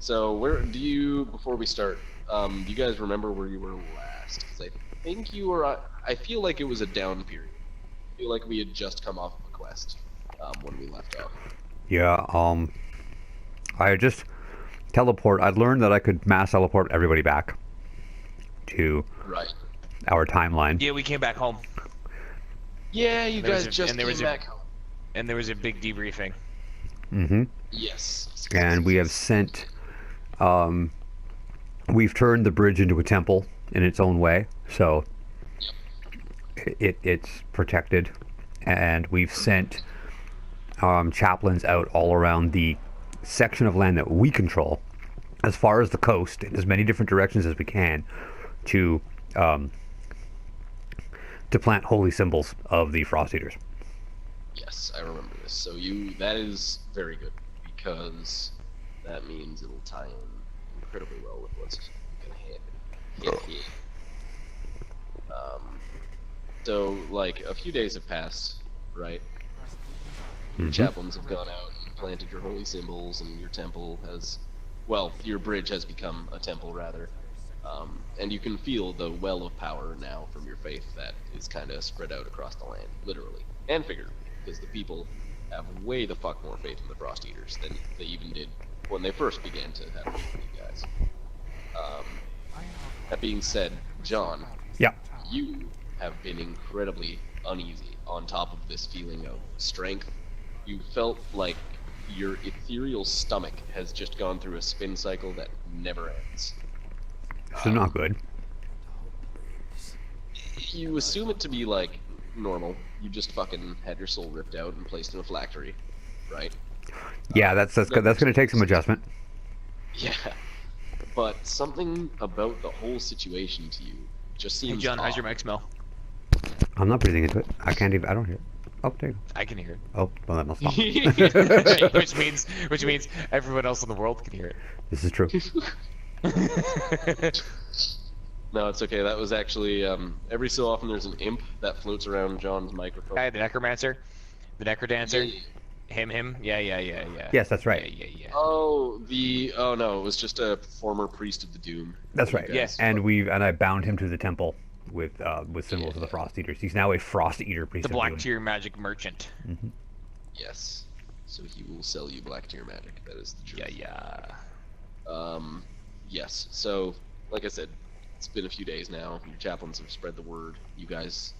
So before we start, do you guys remember where you were last? Because I think you were, I feel like it was a down period. I feel like we had just come off of a quest when we left off. Yeah, I just I'd learned that I could mass teleport everybody back to Right. our timeline. Yeah, we came back home. Yeah, you guys just came was back home. And there was a big debriefing. Mm-hmm. Yes. And we have sent, we've turned the bridge into a temple in its own way, so it's protected, and we've sent chaplains out all around the section of land that we control, as far as the coast, in as many different directions as we can, to plant holy symbols of the Frost Eaters. Yes, I remember this. So that is very good, because that means it'll tie in incredibly well with what's gonna happen. Yeah. So, like, a few days have passed, right? Your chaplains have gone out and planted your holy symbols, and your temple has, well, your bridge has become a temple, rather. And you can feel the well of power now from your faith that is kind of spread out across the land, literally and figuratively, because the people have way the fuck more faith in the Frost Eaters than they even did when they first began to have faith in you guys. That being said, John, Yeah. you have been incredibly uneasy on top of this feeling of strength. You felt like your ethereal stomach has just gone through a spin cycle that never ends. So not good. You assume it to be like normal. You just fucking had your soul ripped out and placed in a phylactery, right? Yeah, that's going to take some adjustment. Yeah, but something about the whole situation to you just seems. Hey John, how's off. your mic smell? I'm not breathing into it. I don't hear it. Oh, there you go. I can hear it. Oh, well, that must stop. which means everyone else in the world can hear it. This is true. No, it's okay. That was actually every so often there's an imp that floats around John's microphone. The necromancer, the necrodancer, Yeah. him. Yeah. Yes, that's right. Yeah. Oh no, it was just a former priest of the Doom. That's right. You guys- And I bound him to the temple with symbols of the Frost Eaters. He's now a Frost Eater priest. The Black Tier magic merchant. Mm-hmm. Yes. So he will sell you black tier magic. That is the truth. Yeah. Yes. So, like I said, it's been a few days now. Your chaplains have spread the word. You guys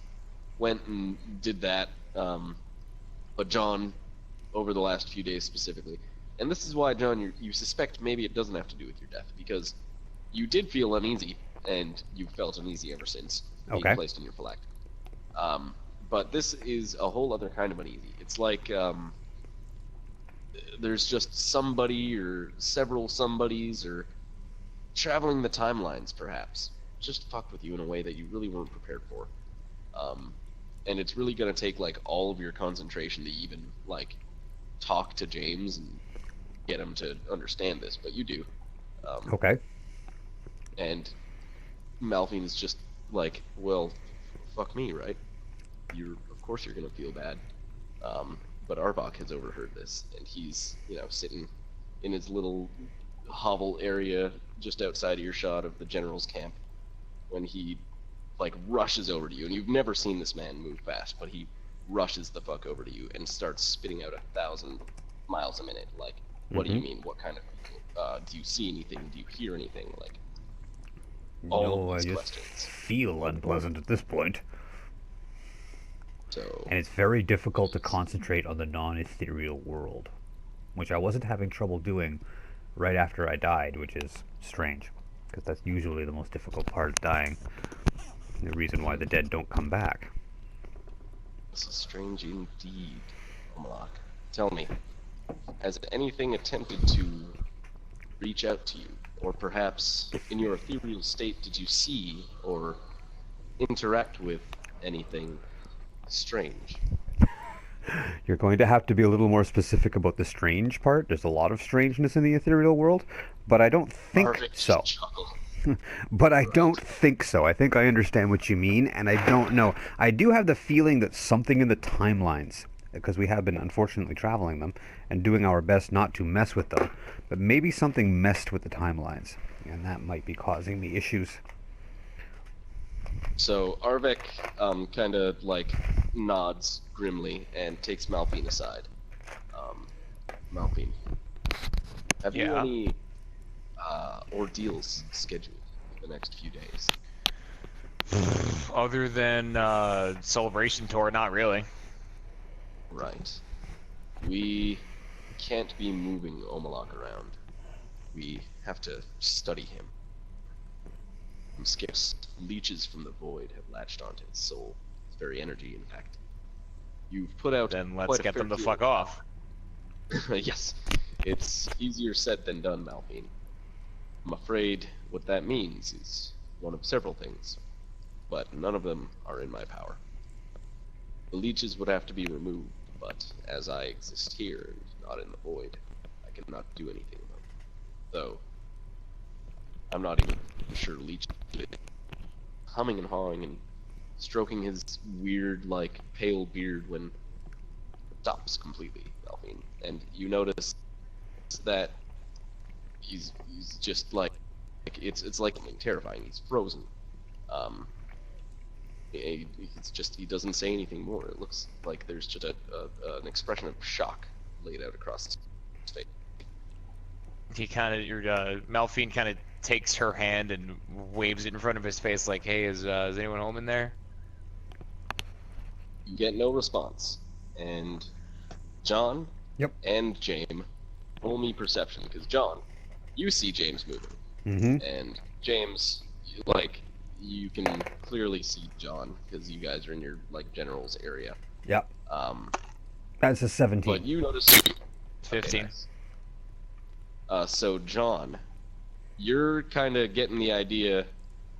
went and did that. But John, over the last few days specifically, and this is why, John, you suspect maybe it doesn't have to do with your death, because you did feel uneasy, and you felt uneasy ever since being Okay. placed in your phylactery. But this is a whole other kind of uneasy. It's like there's just somebody or several somebodies or traveling the timelines, perhaps, just fucked with you in a way that you really weren't prepared for. And it's really gonna take like all of your concentration to even like talk to James and get him to understand this, but you do. Okay. And Malphine is just like, well, fuck me, right? Of course you're gonna feel bad. But Arbok has overheard this, and he's, sitting in his little hovel area just outside of your shot of the general's camp when he, like, rushes over to you. And you've never seen this man move fast, but he rushes the fuck over to you and starts spitting out 1,000 miles a minute. Like, what do you mean? What kind of, do you see anything? Do you hear anything? Like, all No, of I these just questions. feel unpleasant at this point. So, And it's very difficult to concentrate on the non-ethereal world, which I wasn't having trouble doing right after I died, which is strange, because that's usually the most difficult part of dying, and the reason why the dead don't come back. this is strange indeed, Omalach. Tell me, has anything attempted to reach out to you? Or perhaps, in your ethereal state, did you see or interact with anything strange? You're going to have to be a little more specific about the strange part. There's a lot of strangeness in the ethereal world, but I don't think Arvik so. chuckle. But I don't think so. I think I understand what you mean, and I don't know. I do have the feeling that something in the timelines because we have been unfortunately traveling them and doing our best not to mess with them. But maybe something messed with the timelines, and that might be causing me issues. So Arvek kind of like nods grimly and takes Malphine aside. Malphine, have you Yeah. any ordeals scheduled for the next few days? Other than celebration tour, not really. Right. We can't be moving Omalach around. We have to study him. Scarce leeches from the void have latched onto his soul. His very energy, in fact. You've put out Then let's quite a get fair them to deal fuck of off. power. Yes. It's easier said than done, Malphine. I'm afraid what that means is one of several things, but none of them are in my power. The leeches would have to be removed, but as I exist here and not in the void, I cannot do anything about it. Though, I'm not even sure Leech humming and hawing and stroking his weird, like, pale beard when it stops completely, Malphine. And you notice that he's just like it's like something terrifying. He's frozen. He doesn't say anything more. It looks like there's just an expression of shock laid out across his face. He kind of, Malphine kind of takes her hand and waves it in front of his face like, hey, is anyone home in there? You get no response, and John Yep. and James roll me perception, because John, you see James moving, Mm-hmm. and James, you can clearly see John because you guys are in your general's area. Yep. Um, That's a 17. but you notice 15. Okay, nice. So John, you're kind of getting the idea.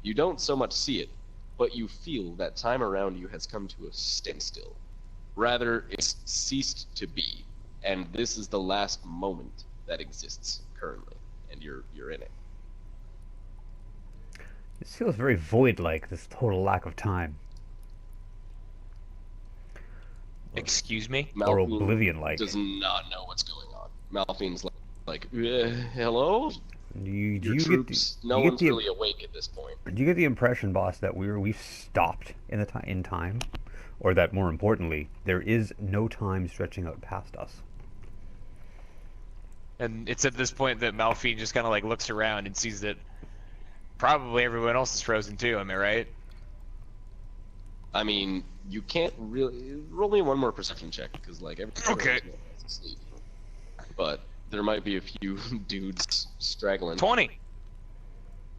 You don't so much see it, but you feel that time around you has come to a standstill. Rather, it's ceased to be, and this is the last moment that exists currently, and you're in it. It feels very void-like, this total lack of time. Excuse me? Or Malphine Oblivion-like. does not know what's going on. Malphine's hello? Do Your you troops, get, no you get one's the, really awake at this point. Do you get the impression, boss, that we've stopped in time? Or that, more importantly, there is no time stretching out past us? And it's at this point that Malphine just kind of like looks around and sees that probably everyone else is frozen too, am I right? I mean, you can't really roll me one more perception check because everything Okay. is asleep. But there might be a few dudes straggling. 20!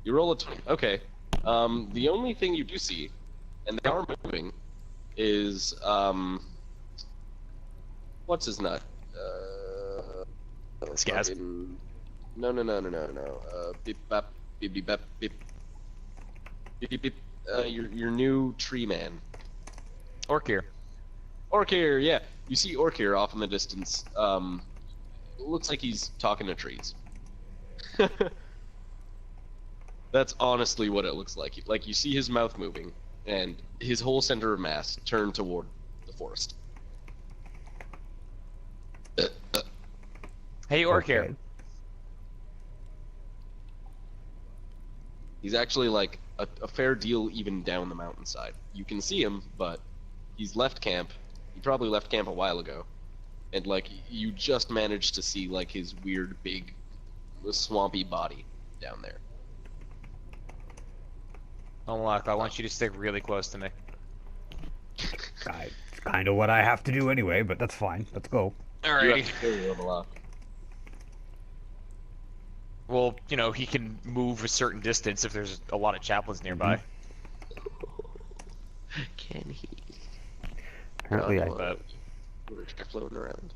You roll a 20. Okay. The only thing you do see, and they are moving, is what's his nut? Skaz? fucking- No. Beep bap, beep beep bap, beep. Beep beep beep. Your new tree man. Orkir. Orkir, yeah. You see Orkir off in the distance. Looks like he's talking to trees. That's honestly what it looks like. Like, you see his mouth moving, and his whole center of mass turned toward the forest. Hey, Orkir. Okay. He's actually a fair deal even down the mountainside. You can see him, but he's left camp. He probably left camp a while ago. And you just managed to see his weird big swampy body down there. Omalach, I want you to stick really close to me. It's kind of what I have to do anyway, but that's fine. Let's go. You Alrighty. have to kill your Omalach. Well, he can move a certain distance if there's a lot of chaplains nearby. Can he? Apparently, But We're floating around.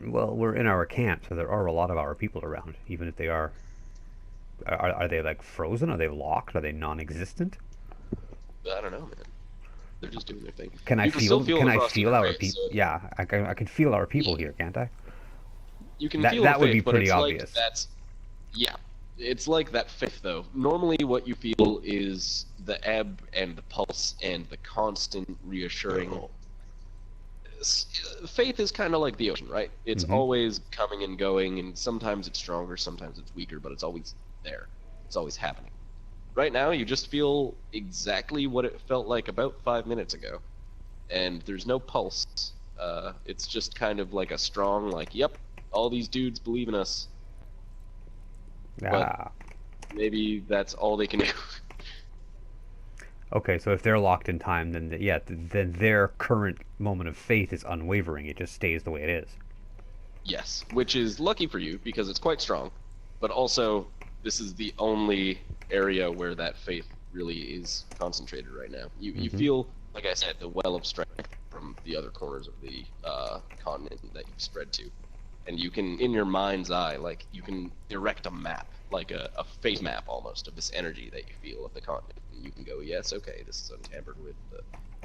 well, we're in our camp, so there are a lot of our people around, even if they are they frozen? Are they locked? Are they non-existent? I don't know, man. They're just doing their thing. Can I You feel? still Can I across feel the our terrain, people? so Yeah, I can feel our people here, can't I? You can That- feel that the would faith, be but pretty it's obvious. Yeah, it's like that faith though. Normally, what you feel is the ebb and the pulse and the constant reassuring Faith is kind of like the ocean, right? It's Mhm. always coming and going, and sometimes it's stronger, sometimes it's weaker, but it's always there. It's always happening. Right now, you just feel exactly what it felt like about 5 minutes ago, and there's no pulse. It's just kind of like a strong, like, yep, all these dudes believe in us, but Ah. maybe that's all they can do. Okay, so if they're locked in time, then yeah, then their current moment of faith is unwavering. It just stays the way it is. Yes, which is lucky for you because it's quite strong, but also this is the only area where that faith really is concentrated right now. You Mhm. feel, like I said, the well of strength from the other corners of the continent that you've spread to, and you can, in your mind's eye, like you can erect a map, like a faith map almost of this energy that you feel of the continent, and you can go, yes, okay, this is untampered with. The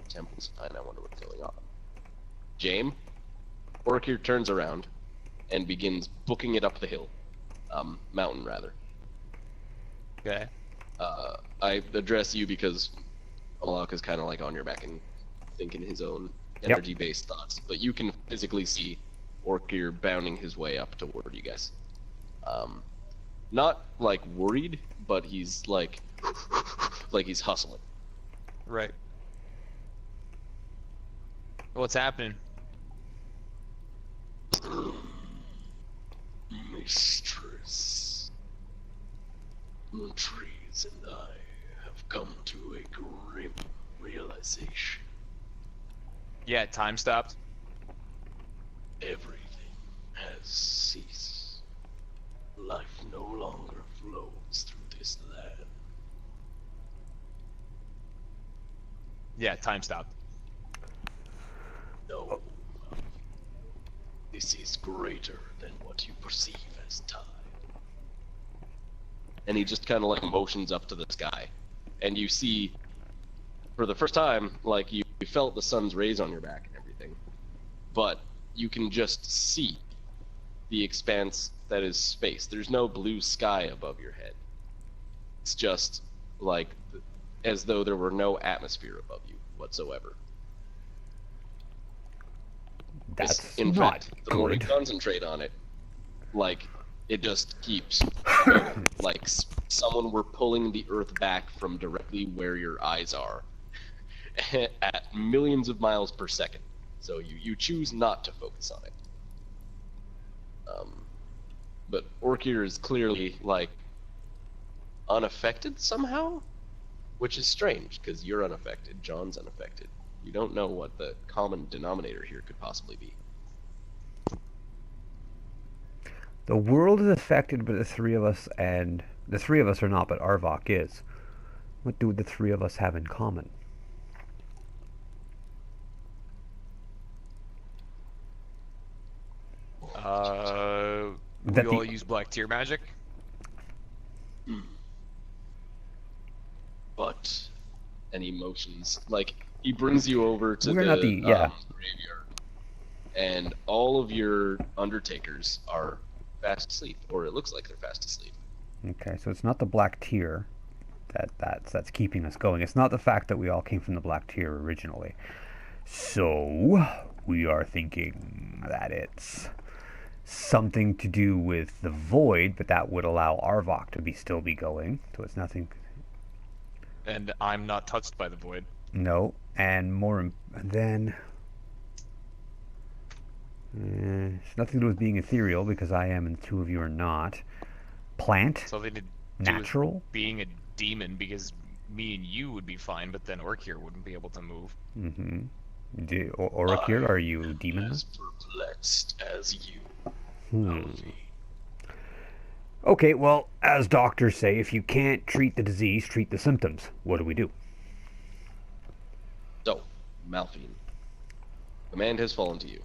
temple's fine. I wonder what's going on. James, Orkir turns around and begins booking it up the hill, mountain rather. Okay. I address you because Omalach is kind of like on your back and thinking his own Yep. energy-based thoughts, but you can physically see Orkir bounding his way up toward you guys. Not like worried, but he's like he's hustling. Right. What's happening? Mistress, the trees and I have come to a grim realization. Yeah, time stopped. Everything has ceased. Life no longer flows through this land. Yeah, time stopped. No. This is greater than what you perceive as time. And he just kind of like motions up to the sky. And you see, for the first time, like you felt the sun's rays on your back and everything. But you can just see the expanse that is space. There's no blue sky above your head. It's just like as though there were no atmosphere above you whatsoever. That's In not fact, the more you good. concentrate on it, like it just keeps going. Like someone were pulling the earth back from directly where your eyes are at millions of miles per second. So you choose not to focus on it. But Orkir is clearly like unaffected somehow, which is strange because you're unaffected, John's unaffected. You don't know what the common denominator here could possibly be. The world is affected by the three of us, and the three of us are not, but Arvok is. What do the three of us have in common? We That all the use black tier magic. But and emotions, like he brings you over to We're the not the- yeah. graveyard, and all of your undertakers are fast asleep, or it looks like they're fast asleep. Okay, so it's not the black tier that's keeping us going. It's not the fact that we all came from the black tier originally. So we are thinking that it's something to do with the void, but that would allow Arvok to still be going. So it's nothing. And I'm not touched by the void. No, and more then. It's nothing to do with being ethereal because I am and the two of you are not. Plant, Something to do natural. with being a demon, because me and you would be fine, but then Orkir wouldn't be able to move. Mm-hmm. Orakir, are you demon? As perplexed as you, Hmm. Malphine. Okay, well, as doctors say, if you can't treat the disease, treat the symptoms. What do we do? So, Malphine, command has fallen to you.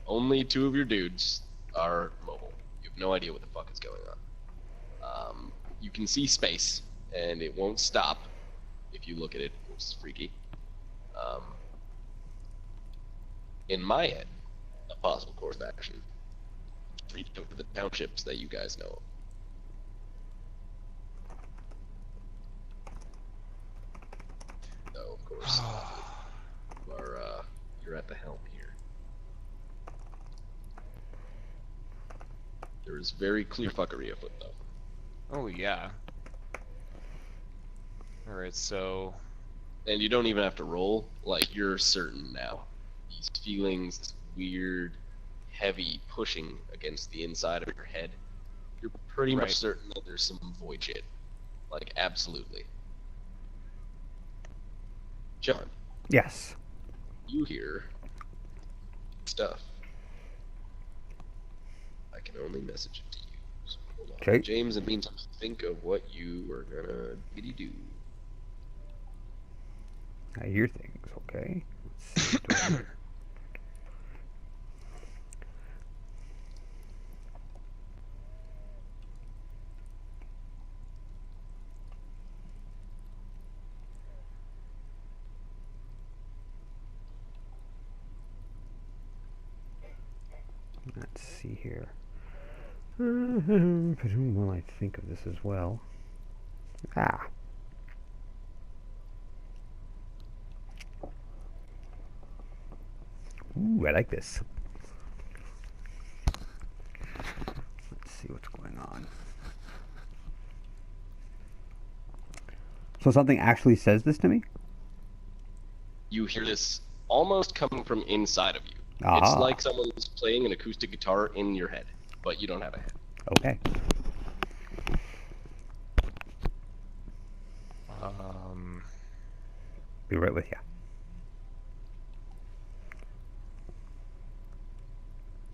Only two of your dudes are mobile. You have no idea what the fuck is going on. You can see space, and it won't stop if you look at it, which is freaky. In my head, a possible course of action: reach out to the townships that you guys know of. Though, of course, you're at the helm here. There is very clear fuckery afoot, though. Oh, yeah. Alright, so... And you don't even have to roll. Like, you're certain now. These feelings, this weird, heavy pushing against the inside of your head, you're pretty much certain that there's some void shit. Like, absolutely. John. Yes. You hear stuff. I can only message it to you. So hold on. Okay. James, in the meantime, think of what you are gonna do. I hear things, okay? Let's see what do I hear. Let's see here. Well, I think of this as well. Ah. Ooh, I like this. Let's see what's going on. So something actually says this to me? You hear this almost coming from inside of you. Ah. It's like someone's playing an acoustic guitar in your head, but you don't have a head. Okay. Be right with you.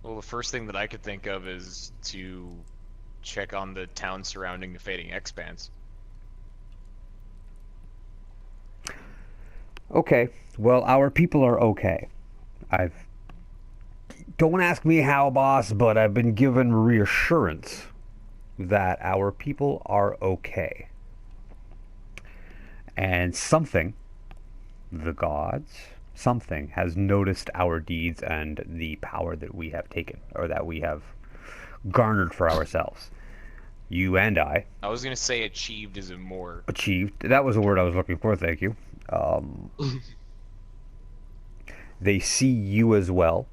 Well, the first thing that I could think of is to check on the town surrounding the Fading Expanse. Okay. Well, our people are okay. Don't ask me how, boss, but I've been given reassurance that our people are okay. And something, the gods, something has noticed our deeds and the power that we have taken, or that we have garnered for ourselves. You and I. I was going to say achieved is a more... Achieved. That was the word I was looking for, thank you. They see you as well,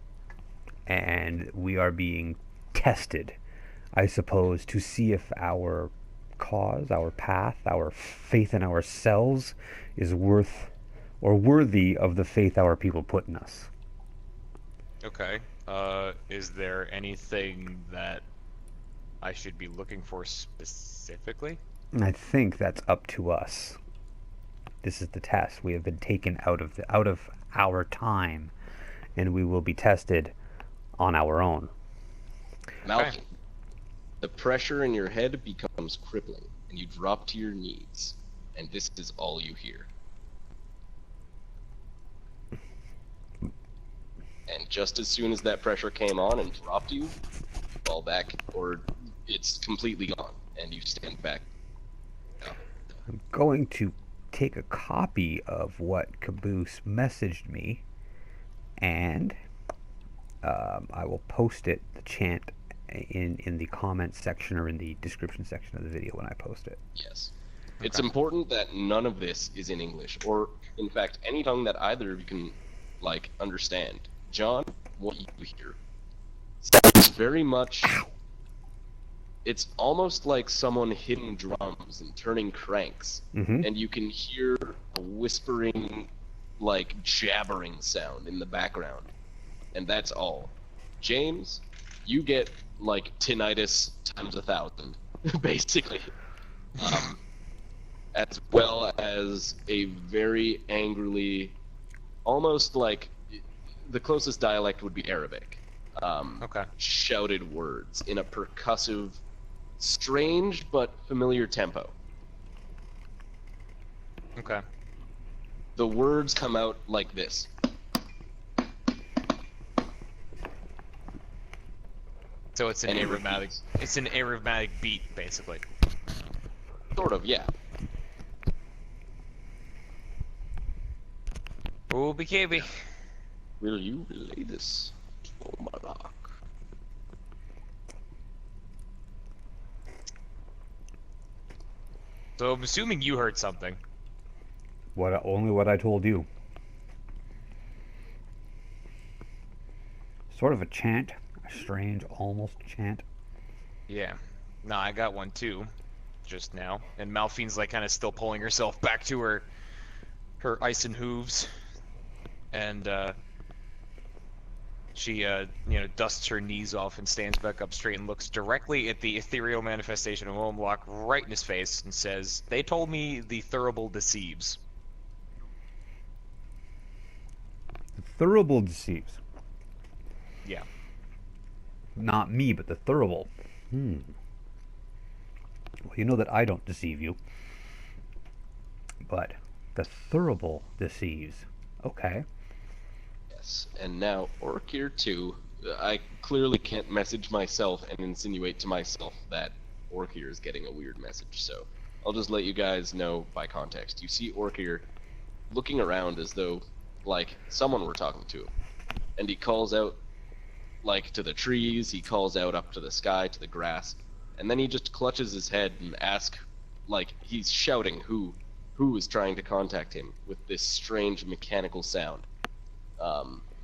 and we are being tested, I suppose, to see if our cause, our path, our faith in ourselves is worth or worthy of the faith our people put in us. Okay. Is there anything that I should be looking for specifically? I think that's up to us. This is the test. We have been taken out of our time, and we will be tested on our own. Malphine, Okay. the pressure in your head becomes crippling, and you drop to your knees, and this is all you hear. And just as soon as that pressure came on and dropped you, fall back, or it's completely gone, and you stand back. I'm going to take a copy of what Caboose messaged me, and I will post it, the chant, in the comments section or in the description section of the video when I post it. Yes. Okay. It's important that none of this is in English, or in fact any tongue that either of you can understand. John, what you hear sounds very much... It's almost like someone hitting drums and turning cranks, and you can hear a whispering, jabbering sound in the background, and that's all. James, you get tinnitus times 1,000, basically, as well as a very angrily, almost the closest dialect would be Arabic. Shouted words in a percussive, strange but familiar tempo. Okay. The words come out like this. So it's an aromatic beat, basically. Sort of, yeah. Ooby KB. Will you relay this to Omalach? So I'm assuming you heard something. Only what I told you. Sort of a chant, a strange, almost chant. Yeah. No, I got one too, just now. And Malphine's like kind of still pulling herself back to her ice and hooves, and she dusts her knees off and stands back up straight and looks directly at the ethereal manifestation of Omalach right in his face and says, "They told me the Thurible deceives." The Thurible deceives. Yeah. Not me, but the Thurible. Well, you know that I don't deceive you. But the Thurible deceives. Okay. Yes, and now Orkir too. I clearly can't message myself and insinuate to myself that Orkir is getting a weird message, so I'll just let you guys know by context. You see Orkir looking around as though, like, someone were talking to him. And he calls out, like, to the trees, he calls out up to the sky, to the grass, and then he just clutches his head and asks, like, he's shouting who is trying to contact him with this strange mechanical sound.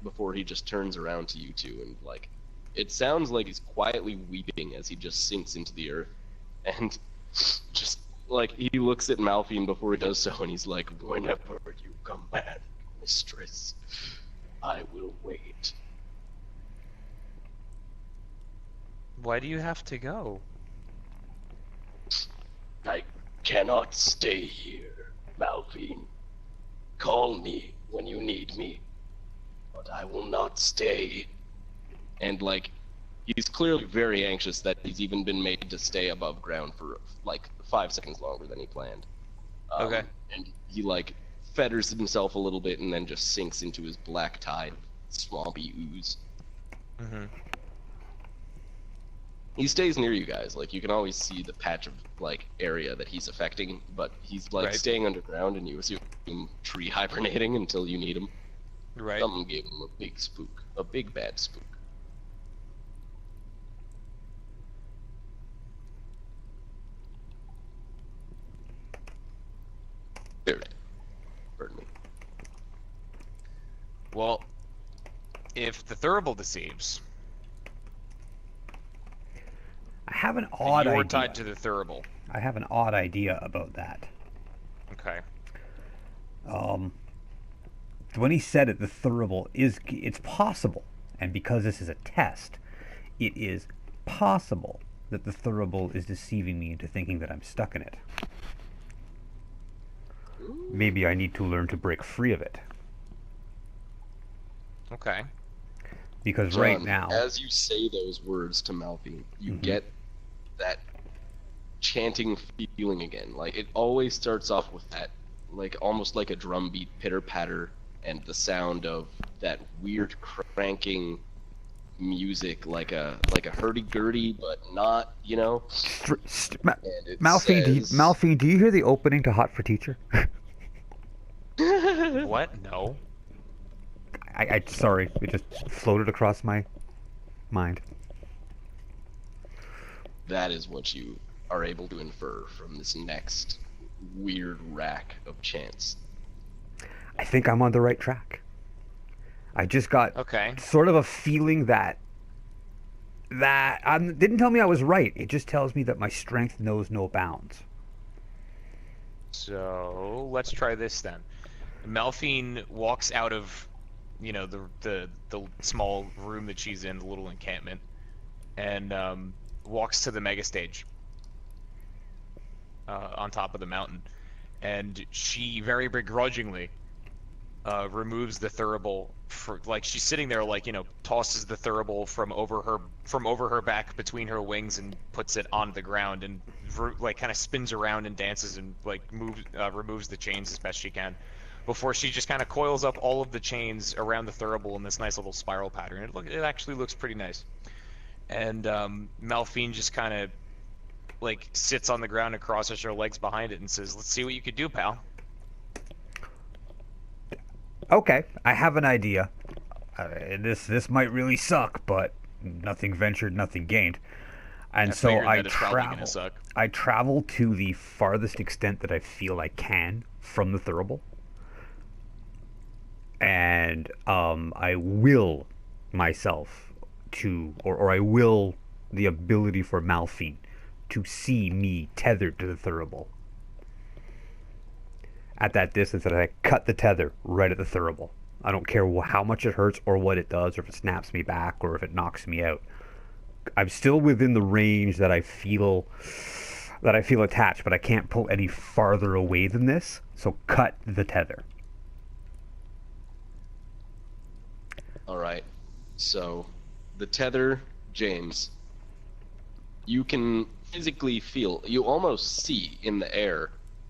Before he just turns around to you two, and, like, it sounds like he's quietly weeping as he just sinks into the earth, and just, like, he looks at Malphine before he does so, and he's like, "Whenever you come back, mistress, I will wait." Why do you have to go? I cannot stay here, Malphine. Call me when you need me, but I will not stay. And, like, he's clearly very anxious that he's even been made to stay above ground for, like, 5 seconds longer than he planned. Okay. And he, like, fetters himself a little bit and then just sinks into his black tide, swampy ooze. Mm-hmm. He stays near you guys. Like, you can always see the patch of, like, area that he's affecting, but he's, like, Right. staying underground, and you assume tree hibernating until you need him. Right. Something gave him a big spook. A big bad spook. There. Pardon me. Well, if the Thurible deceives, I have an then odd you're idea. tied to the Thurible. I have an odd idea about that. Okay. When he said it, the Thurible it's possible, and because this is a test, it is possible that the Thurible is deceiving me into thinking that I'm stuck in it. Maybe I need to learn to break free of it. Okay. Because John, right now, as you say those words to Malphine, you get that chanting feeling again. Like, it always starts off with that, like, almost like a drum beat pitter-patter, and the sound of that weird cranking music, like a hurdy-gurdy, but not, you know? And it Malphine, says... Malphine, do you hear the opening to Hot for Teacher? What? No. I sorry, it just floated across my mind. That is what you are able to infer from this next weird rack of chants. I think I'm on the right track. I just got Okay. sort of a feeling that didn't tell me I was right. It just tells me that my strength knows no bounds. So let's try this then. Malphine walks out of, the small room that she's in, the little encampment, and walks to the mega stage on top of the mountain, and she very begrudgingly removes the Thurible. She's sitting there, tosses the Thurible from over her back between her wings and puts it on the ground, and kind of spins around and dances and removes the chains as best she can, before she just kind of coils up all of the chains around the Thurible in this nice little spiral pattern. It actually looks pretty nice. And Malphine just kind of sits on the ground and crosses her legs behind it and says, "Let's see what you could do, pal." Okay, I have an idea. This might really suck, but nothing ventured, nothing gained. And so I travel to the farthest extent that I feel I can from the Thurible. And I will myself to, or I will the ability for Malphine to see me tethered to the thurible. At that distance, and I cut the tether right at the thurible. I don't care how much it hurts or what it does, or if it snaps me back or if it knocks me out. I'm still within the range that I feel attached, but I can't pull any farther away than this. So cut the tether. All right. So the tether, James, you can physically feel, you almost see in the air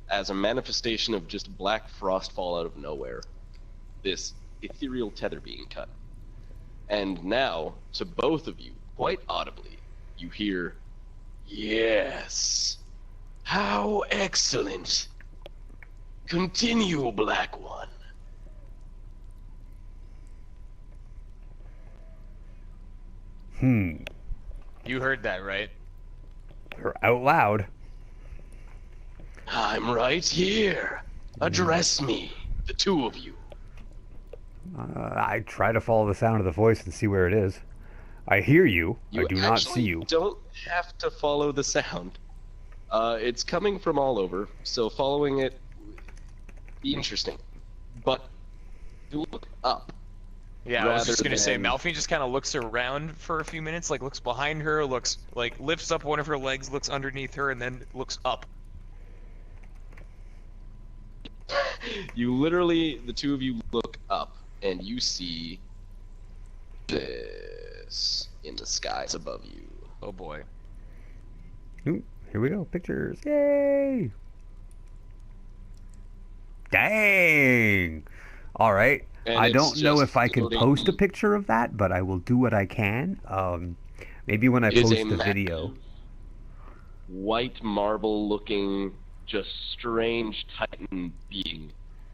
as a manifestation of just black frost fall out of nowhere, this ethereal tether being cut. And now, to both of you, quite audibly, you hear, "Yes. How excellent. Continue, Black One." You heard that, right? Or out loud. "I'm right here. Address me, the two of you." I try to follow the sound of the voice and see where it is. I hear you. I do not see you. You don't have to follow the sound. It's coming from all over, so following it be interesting. But you look up. Yeah, I was just rather gonna say, than- Malphine just kind of looks around for a few minutes, like looks behind her, looks like lifts up one of her legs, looks underneath her, and then looks up. You literally, the two of you look up, and you see this in the skies above you. Oh boy. Ooh, here we go. Pictures. Yay! Dang! All right. And I it's don't know just if I can floating- post a picture of that, but I will do what I can. Maybe when I It is post a the massive, video. white marble-looking, just strange titan being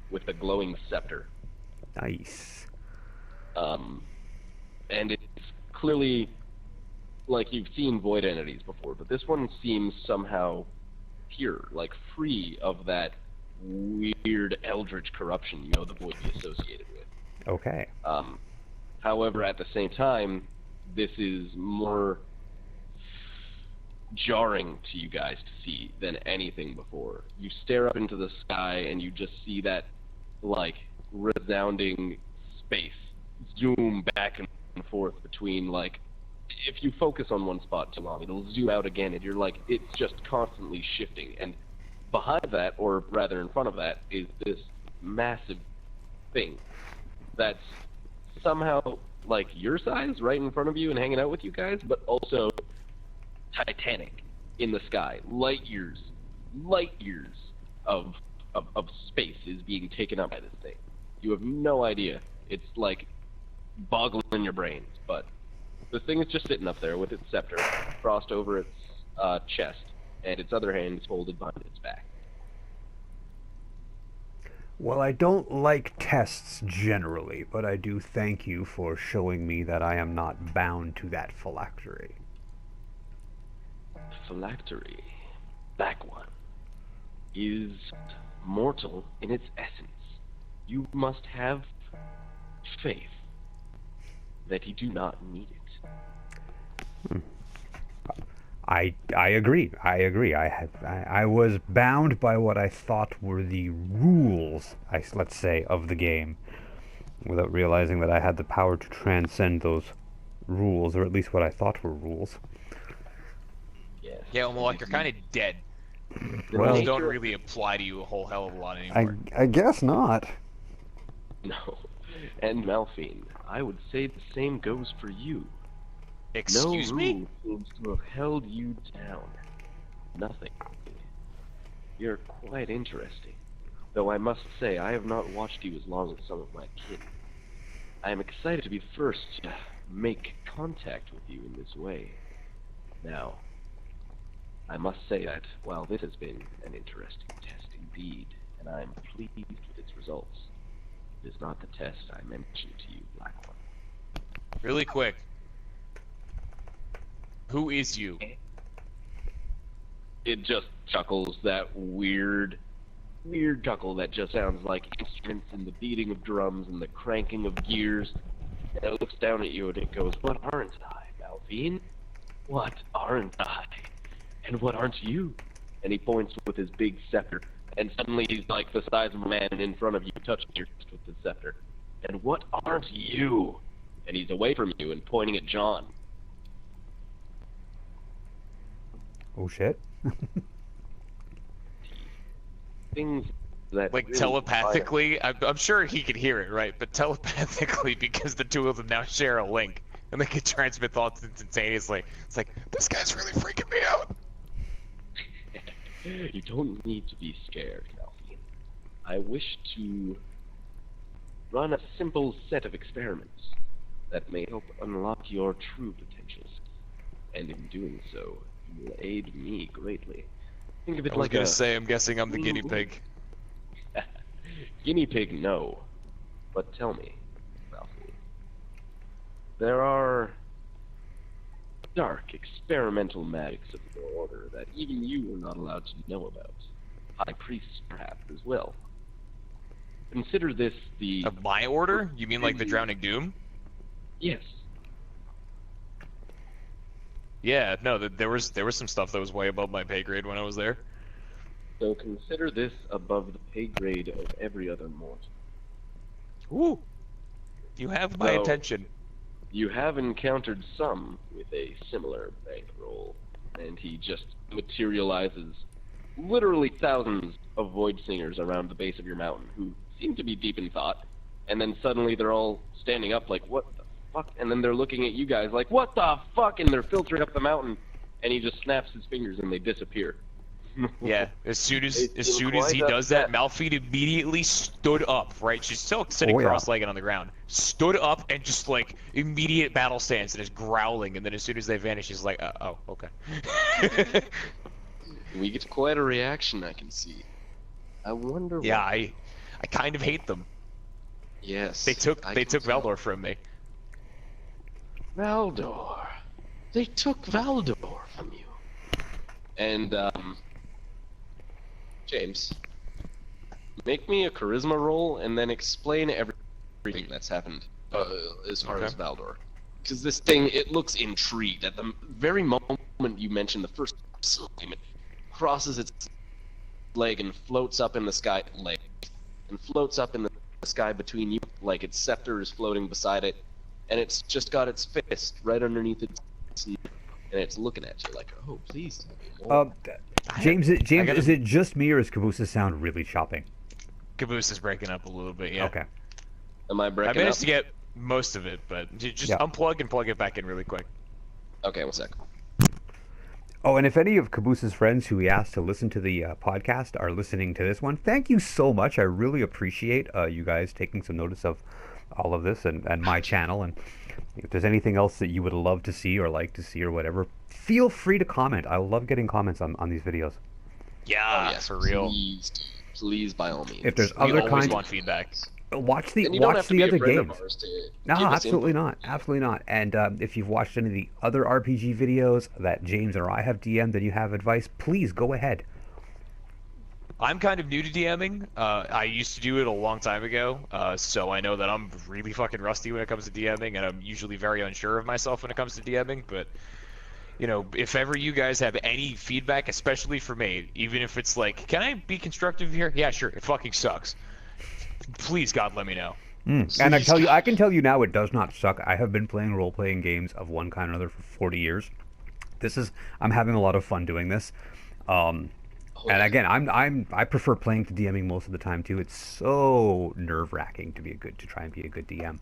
with a glowing scepter. Nice. And it's clearly like you've seen void entities before, but this one seems somehow pure, like free of that weird eldritch corruption you know the void be associated with. Okay. However, at the same time, this is more jarring to you guys to see than anything before. You stare up into the sky and you just see that, like, resounding space zoom back and forth between, like, if you focus on one spot too long, it'll zoom out again, and you're like, it's just constantly shifting. And behind that, or rather in front of that, is this massive thing that's somehow, like, your size, right in front of you and hanging out with you guys, but also titanic in the sky. Light years of space is being taken up by this thing. You have no idea. It's like boggling your brains, but the thing is just sitting up there with its scepter crossed over its chest, and its other hand is folded behind its back. Well, I don't like tests generally, but I do thank you for showing me that I am not bound to that phylactery. Phylactery, Black One, is mortal in its essence. You must have faith that you do not need it. I agree. I was bound by what I thought were the rules, let's say, of the game, without realizing that I had the power to transcend those rules, or at least what I thought were rules. Yes. Yeah, Omalach, you're kind of dead. The Well- Rules don't nature- really apply to you a whole hell of a lot anymore. I guess not. No. And Malphine, I would say the same goes for you. Excuse no me? rule seems to have held you down. Nothing. You're quite interesting. Though I must say, I have not watched you as long as some of my kin. I am excited to be the first to make contact with you in this way. Now, I must say that, while this has been an interesting test indeed, and I am pleased with its results, it is not the test I mentioned to you, Black One. Really quick. Who is you? It just chuckles, that weird chuckle that just sounds like instruments and the beating of drums and the cranking of gears. And it looks down at you and it goes, "What aren't I, Malphine?" What aren't I? And what aren't you? And he points with his big scepter, and suddenly he's like the size of a man in front of you, touching your chest with his scepter. And what aren't you? And he's away from you and pointing at John. Oh shit. Things that Like really telepathically, I'm sure he could hear it, right? But telepathically, because the two of them now share a link, and they can transmit thoughts instantaneously. It's like, this guy's really freaking me out. You don't need to be scared, Malphine. I wish to run a simple set of experiments that may help unlock your true potentials. And in doing so, you will aid me greatly. Think of it I was like gonna a say, I'm guessing I'm the guinea pig. guinea pig, no. But tell me, Malphine, there are dark experimental magics of your order that even you are not allowed to know about. High priests, perhaps, as well. Consider this the... Of my order? You mean like the Drowning Doom? Yes. Yeah, no, there was some stuff that was way above my pay grade when I was there. So consider this above the pay grade of every other mortal. Ooh, you have my So- attention. You have encountered some with a similar bankroll, and he just materializes literally thousands of void singers around the base of your mountain who seem to be deep in thought, and then suddenly they're all standing up like, what the fuck? And then they're looking at you guys like, what the fuck? And they're filtering up the mountain, and he just snaps his fingers and they disappear. Yeah, as soon as It's he quite does that, upset. Malphine immediately stood up. Right, she's still sitting Oh, yeah. cross-legged on the ground. Stood up and just like immediate battle stance and is growling. And then as soon as they vanish, she's like, "Oh, okay." We get quite a reaction, I can see. I wonder Yeah, why. I kind of hate them. Yes. They took I can Valdor tell. from me. Valdor. They took Valdor from you. And, James, make me a charisma roll and then explain everything that's happened as far as Valdor. Because this thing, it looks intrigued. At the very moment you mention the first slime, it crosses its leg and floats up in the sky, and floats up in the sky between you, like its scepter is floating beside it, and it's just got its fist right underneath its neck, and it's looking at you like, oh, please tell me more. James, gotta- is it just me or is Caboose's sound really chopping? Caboose is breaking up a little bit. Yeah. Okay. Am I I breaking managed up? to get most of it, but just Yeah. unplug and plug it back in really quick. Okay, one sec. Oh, and if any of Caboose's friends who he asked to listen to the podcast are listening to this one, thank you so much. I really appreciate you guys taking some notice of all of this and my channel. And if there's anything else that you would love to see or like to see or whatever, feel free to comment. I love getting comments on these videos. Yeah, Oh, yes, for real. Please, by all means. If there's We other always kinds, want feedback. watch And you don't have watch to the be a other friend of games. ours to No, give us absolutely input. not. Absolutely not. And if you've watched any of the other RPG videos that James or I have DM'd and you have advice, please go ahead. I'm kind of new to DMing. I used to do it a long time ago, so I know that I'm really fucking rusty when it comes to DMing, and I'm usually very unsure of myself when it comes to DMing. But you know, if ever you guys have any feedback, especially for me, even if it's like, can I be constructive here? Yeah, sure. It fucking sucks. Please, God, let me know. And I can tell you now, it does not suck. I have been playing role-playing games of one kind or another for 40 years. I'm having a lot of fun doing this. And again, I prefer playing to DMing most of the time too. It's so nerve-wracking to try and be a good DM.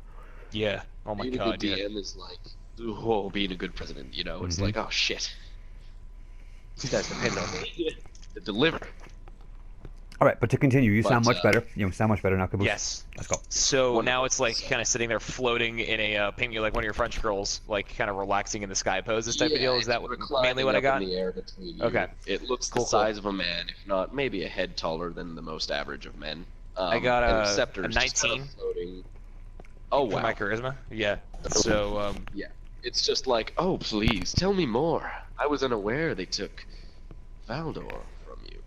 Yeah. Oh my Being a God. good Yeah. DM is like, oh, being a good president, you know? It's Mhm. like, oh, shit. These guys depend on me to deliver. All right, but to continue, you sound But, much better. You sound much better now, Caboose. Yes. Let's go. So now Wonderful. it's like kind of sitting there floating in a paint me like one of your French girls, like kind of relaxing in the sky pose. This type of deal. Is that mainly what I got? In the air between you. Okay. It looks Cool, the size of a man, if not maybe a head taller than the most average of men. I got and the a scepter's just kind of 19. floating. Oh, For wow. my charisma. Yeah. So Yeah. It's just like, oh, please, tell me more. I was unaware they took Valdor from you.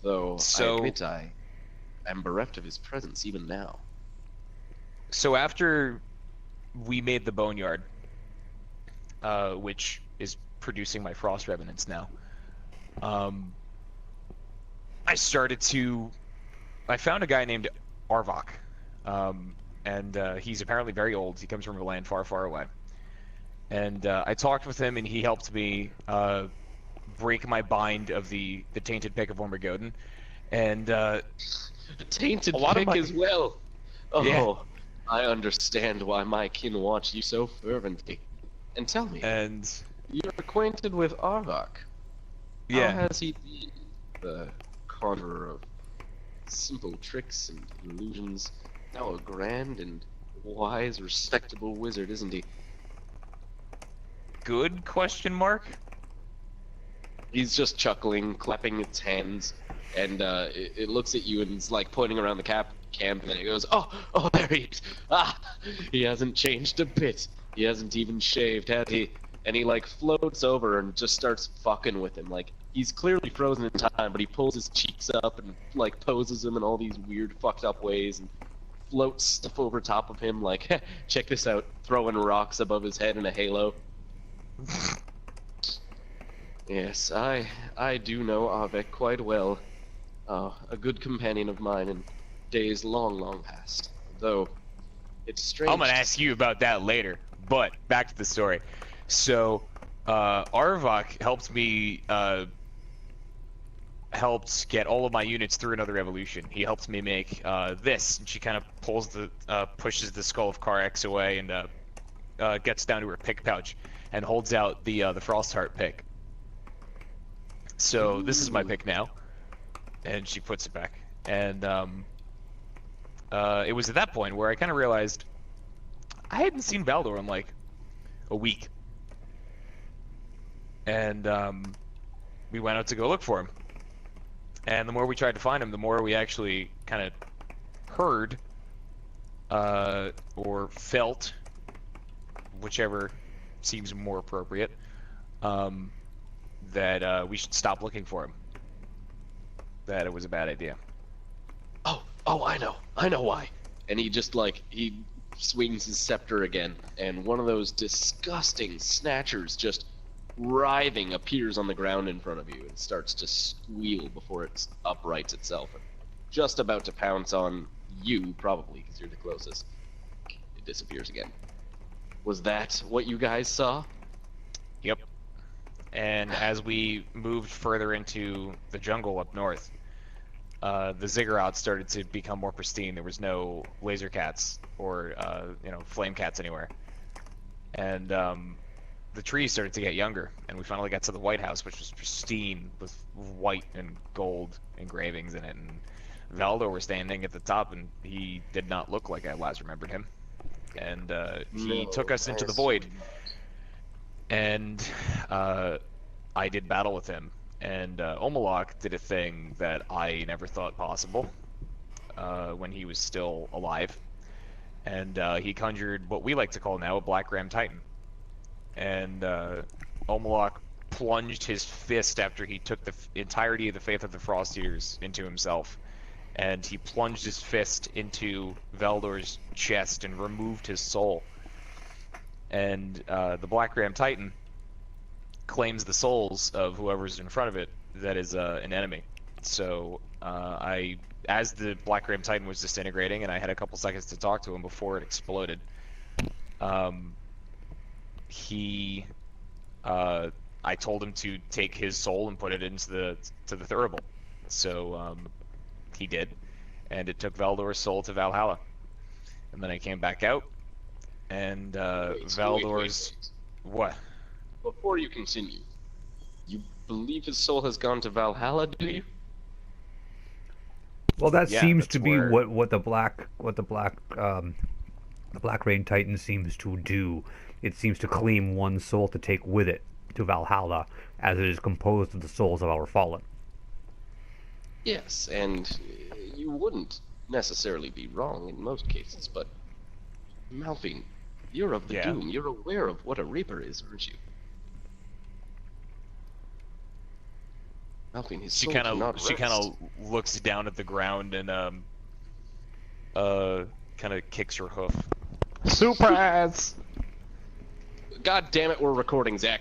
Though, So- I admit I'm bereft of his presence even now. So after we made the boneyard, which is producing my frost revenants now. I found a guy named Arvok, and he's apparently very old. He comes from a land far, far away. And I talked with him, and he helped me break my bind of the tainted pick of Ormagoden. And Tainted a lot of pick my- as well. Oh, Yeah. I understand why my kin watch you so fervently. And tell me, and you're acquainted with Arvok. yeah, How has he been? The conjurer of simple tricks and illusions. Now a grand and wise, respectable wizard, isn't he? good question mark. He's just chuckling, clapping its hands, and it looks at you and it's like pointing around the camp, and then it goes, oh, there he is. Ah, he hasn't changed a bit. He hasn't even shaved, has he? And he like floats over and just starts fucking with him. Like, he's clearly frozen in time, but he pulls his cheeks up and like poses him in all these weird, fucked up ways, and floats stuff over top of him. Like, check this out, throwing rocks above his head in a halo. Yes, I do know Avec quite well. A good companion of mine in days long, long past. Though, it's strange. I'm gonna ask you about that later. But back to the story. So, Arvok helped me helped get all of my units through another evolution. He helped me make this, and she kind of pushes the skull of Karex away and gets down to her pick pouch and holds out the Frostheart pick. So this is my pick now, and she puts it back. And it was at that point where I kind of realized I hadn't seen Valdor in like a week, and we went out to go look for him. And the more we tried to find him, the more we actually kind of heard or felt, whichever seems more appropriate, that we should stop looking for him. That it was a bad idea. Oh, I know why. And he just like, he swings his scepter again, and one of those disgusting snatchers just writhing appears on the ground in front of you and starts to squeal before it uprights itself. And just about to pounce on you, probably, because you're the closest. It disappears again. Was that what you guys saw? Yep. And as we moved further into the jungle up north, the ziggurats started to become more pristine. There was no laser cats or flame cats anywhere, and the trees started to get younger. And we finally got to the White House, which was pristine with white and gold engravings in it. And Valdor was standing at the top, and he did not look like I last remembered him. And he took us into the void, and I did battle with him. And Omalach did a thing that I never thought possible when he was still alive. And he conjured what we like to call now a Black Ram Titan. And Omalach plunged his fist after he took the entirety of the Faith of the Frost Eaters into himself. And he plunged his fist into Valdor's chest and removed his soul. And the Black Ram Titan claims the souls of whoever's in front of it that is an enemy. So as the Black Ram Titan was disintegrating, and I had a couple seconds to talk to him before it exploded, I told him to take his soul and put it into the Thurible. So he did, and it took Valdor's soul to Valhalla. And then I came back out, and Valdor's... Wait. What? Before you continue, you believe his soul has gone to Valhalla, do you? Well, that Yeah, seems that's to be where- what the Black Rain Titan seems to do. It seems to claim one soul to take with it to Valhalla, as it is composed of the souls of our fallen. Yes, and you wouldn't necessarily be wrong in most cases, but Malphine, you're of the Yeah. Doom. You're aware of what a Reaper is, aren't you? Malphine, his She soul kind cannot of looks down at the ground and kind of kicks her hoof. Surprise! God damn it, we're recording, Zach.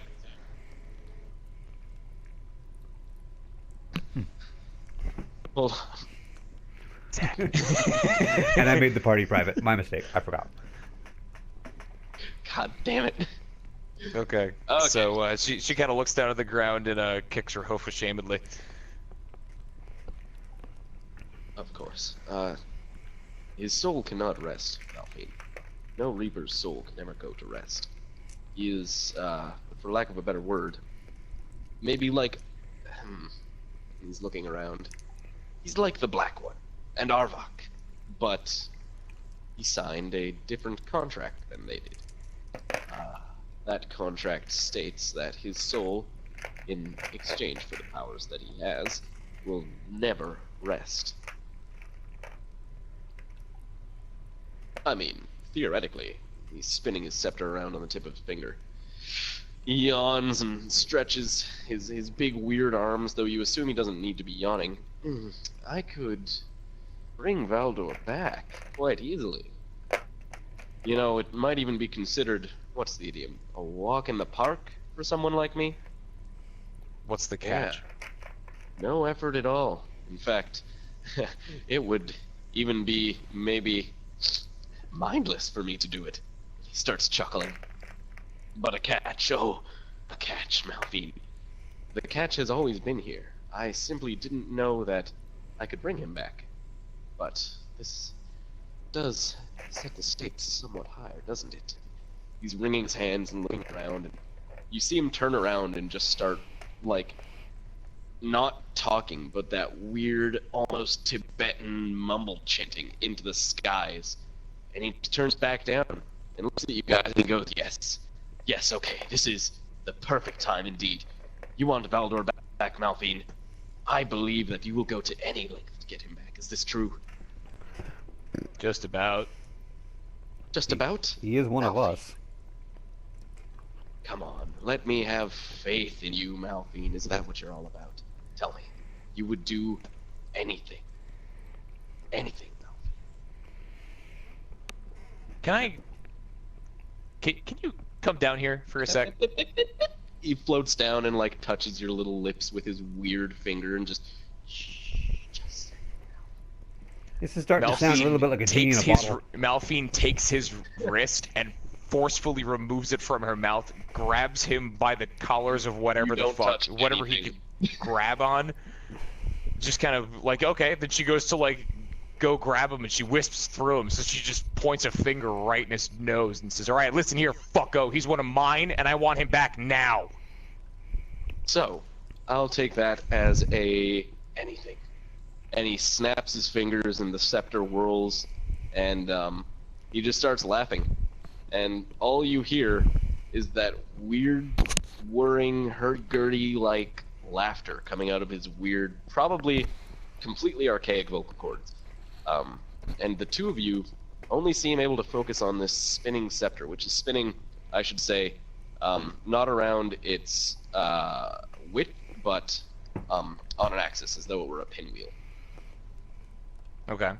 Hold on. And I made the party private. My mistake. I forgot. God damn it. Okay. Okay. So she kind of looks down at the ground and kicks her hoof ashamedly. Of course. His soul cannot rest, Malphine. No Reaper's soul can ever go to rest. He is, for lack of a better word, maybe like... he's looking around. He's like the Black One, and Arvok, but he signed a different contract than they did. That contract states that his soul, in exchange for the powers that he has, will never rest. I mean, theoretically, he's spinning his scepter around on the tip of his finger. He yawns and stretches his big weird arms, though you assume he doesn't need to be yawning. I could bring Valdor back quite easily. You know, it might even be considered, what's the idiom, a walk in the park for someone like me? What's the catch? Yeah. No effort at all. In fact, it would even be maybe mindless for me to do it. He starts chuckling. But a catch, oh, a catch, Malphine. The catch has always been here. I simply didn't know that I could bring him back. But this does set the stakes somewhat higher, doesn't it? He's wringing his hands and looking around, and you see him turn around and just start, like, not talking, but that weird, almost Tibetan mumble chanting into the skies. And he turns back down and looks at you guys and goes, yes. Yes, okay, this is the perfect time indeed. You want Valdor back, Malphine? I believe that you will go to any length to get him back. Is this true? Just about. Just about? He is one of Malphine. us. Come on, let me have faith in you, Malphine. Is that what you're all about? Tell me. You would do anything. Anything, Malphine. Can you come down here for a sec? He floats down and, like, touches your little lips with his weird finger and just... Just... This is starting to sound a little bit like a genie in a bottle. Malphine takes his wrist and forcefully removes it from her mouth, grabs him by the collars of whatever the fuck, whatever he could grab on. Just kind of like, okay, then she goes to, like, go grab him and she wisps through him, so she just points a finger right in his nose and says, alright, listen here, fucko, he's one of mine and I want him back now. So, I'll take that as a anything. And he snaps his fingers and the scepter whirls, and he just starts laughing. And all you hear is that weird, whirring, hurdy-gurdy like laughter coming out of his weird, probably completely archaic vocal cords. And the two of you only seem able to focus on this spinning scepter, which is spinning, I should say, not around its width, but on an axis, as though it were a pinwheel. Okay.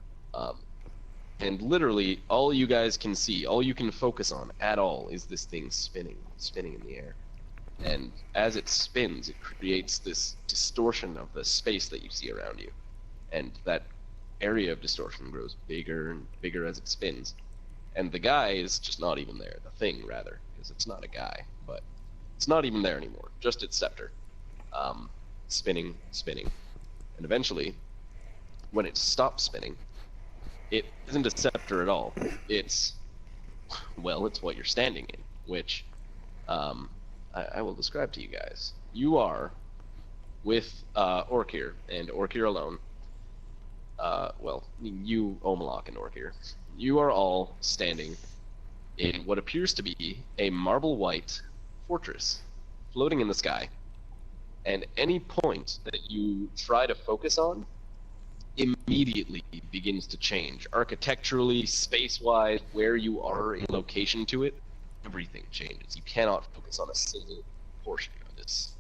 And literally, all you guys can see, all you can focus on at all, is this thing spinning in the air. And as it spins, it creates this distortion of the space that you see around you. And that area of distortion grows bigger and bigger as it spins. And the guy is just not even there. The thing, rather, because it's not a guy, but it's not even there anymore. Just its scepter. Spinning. And eventually, when it stops spinning, it isn't a scepter at all. It's, well, it's what you're standing in, which I will describe to you guys. You are with Orkir, and Orkir alone. Well, you, Omalach, and Orkir. You are all standing in what appears to be a marble white fortress floating in the sky. And any point that you try to focus on immediately begins to change. Architecturally, space-wise, where you are in location to it, everything changes. You cannot focus on a single portion of this.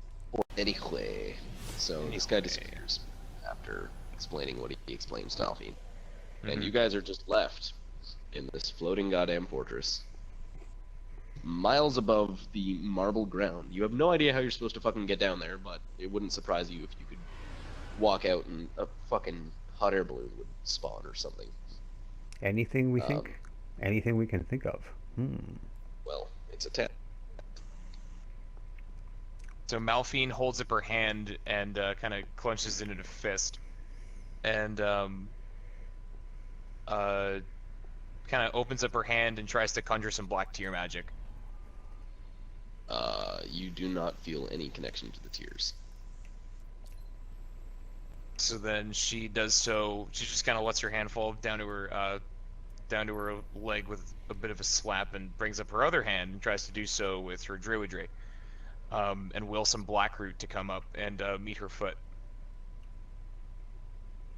Anyway, so this guy disappears after explaining what he explains to Malphine. And you guys are just left in this floating goddamn fortress, miles above the marble ground. You have no idea how you're supposed to fucking get down there, but it wouldn't surprise you if you could walk out and a fucking hot air balloon would spawn or something. Anything we Um, think? Anything we can think of? Well, it's a test. So Malphine holds up her hand and kind of clenches it into a fist, and kind of opens up her hand and tries to conjure some black tear magic. You do not feel any connection to the tears. So then she does so. She just kind of lets her hand fall down to her leg with a bit of a slap, and brings up her other hand and tries to do so with her druidry, and will some blackroot to come up and meet her foot.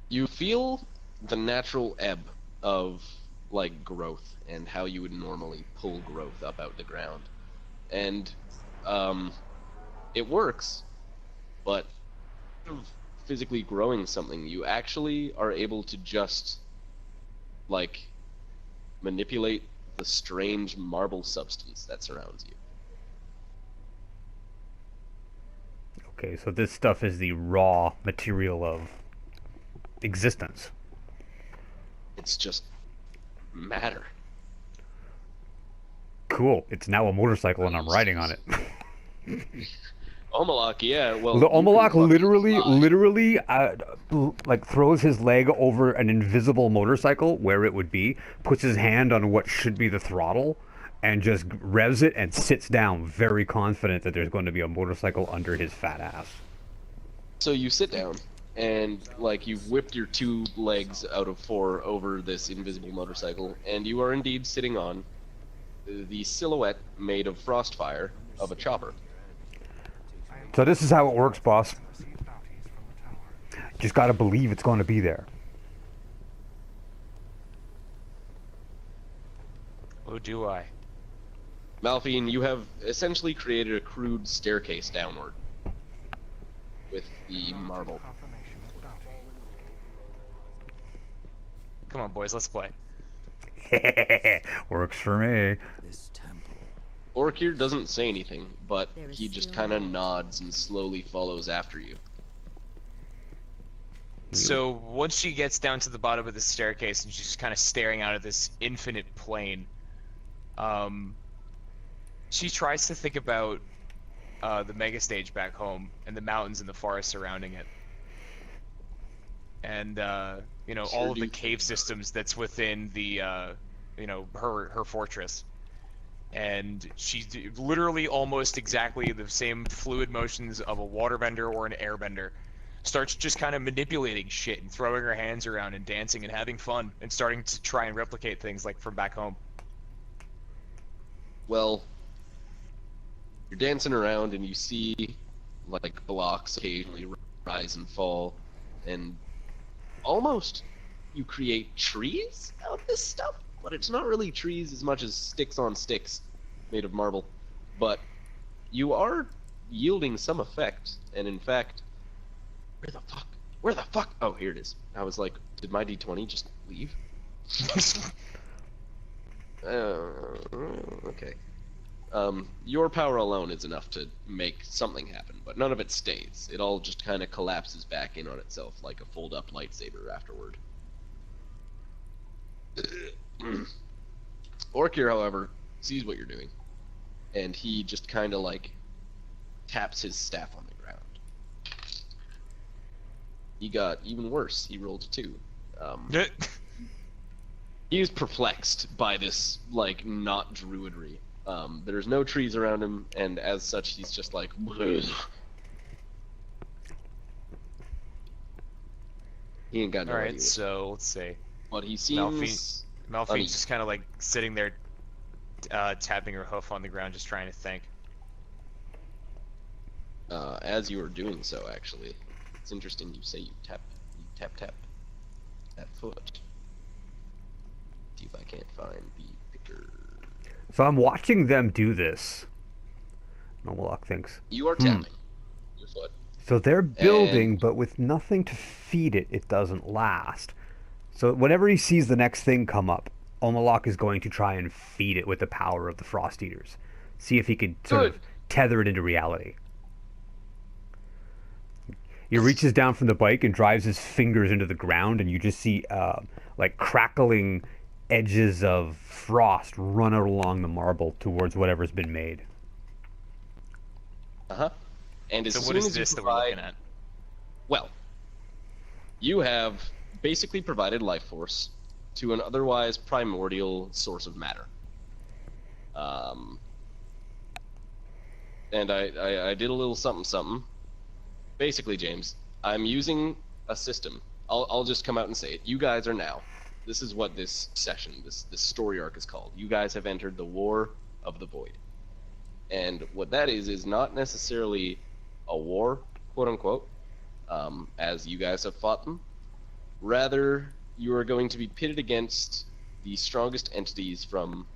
You feel the natural ebb of like growth and how you would normally pull growth up out the ground, and it works, but physically growing something, you actually are able to just like manipulate the strange marble substance that surrounds you. Okay, so this stuff is the raw material of existence. It's just matter. Cool. It's now a motorcycle and I'm riding on it. Omalach, yeah. Well, The you can Omalach fucking literally, fly. like throws his leg over an invisible motorcycle where it would be, puts his hand on what should be the throttle, and just revs it and sits down, very confident that there's going to be a motorcycle under his fat ass. So you sit down, and like you've whipped your 2 legs out of 4 over this invisible motorcycle, and you are indeed sitting on the silhouette made of frostfire of a chopper. So this is how it works, boss. Just gotta believe it's going to be there. Oh, do I? Malphine, you have essentially created a crude staircase downward with the marble. Come on, boys, let's play. Works for me. Orkir doesn't say anything, but he just kind of nods and slowly follows after you. So once she gets down to the bottom of the staircase and she's kind of staring out at this infinite plane, she tries to think about the mega stage back home and the mountains and the forest surrounding it, and you know, all of the cave systems that's within the you know, her fortress. And she's literally almost exactly the same fluid motions of a waterbender or an airbender. Starts just kind of manipulating shit and throwing her hands around and dancing and having fun and starting to try and replicate things like from back home. Well, you're dancing around and you see like blocks occasionally rise and fall, and almost you create trees out of this stuff, but it's not really trees as much as sticks on sticks made of marble. But you are yielding some effect, and in fact, where the fuck, oh, here it is. I was like, did my d20 just leave? Okay. Your power alone is enough to make something happen, but none of it stays. It all just kind of collapses back in on itself like a fold-up lightsaber afterward. Orkir, however, sees what you're doing, and he just kind of like taps his staff on the ground. He got even worse. He rolled a 2. He is perplexed by this, like, not druidry. There's no trees around him, and as such, he's just like... He ain't got no idea. Alright, so let's see. But he seems... Malphine's just kind of like sitting there, tapping her hoof on the ground, just trying to think. As you are doing so, actually, it's interesting you say you tap that foot. See if I can't find the picture. So I'm watching them do this. Omalach thinks. You are tapping your foot. So they're building, but with nothing to feed it, it doesn't last. So whenever he sees the next thing come up, Omalach is going to try and feed it with the power of the Frost Eaters. See if he can sort of tether it into reality. He reaches down from the bike and drives his fingers into the ground, and you just see like crackling edges of frost run out along the marble towards whatever's been made. Uh-huh. And as So soon what is as you this that we're provide, looking at? well, you have basically provided life force to an otherwise primordial source of matter. And I did a little something. Basically, James, I'm using a system. I'll just come out and say it. You guys are now. This is what this session, this story arc is called. You guys have entered the War of the Void. And what that is not necessarily a war, quote unquote, as you guys have fought them. Rather, you are going to be pitted against the strongest entities from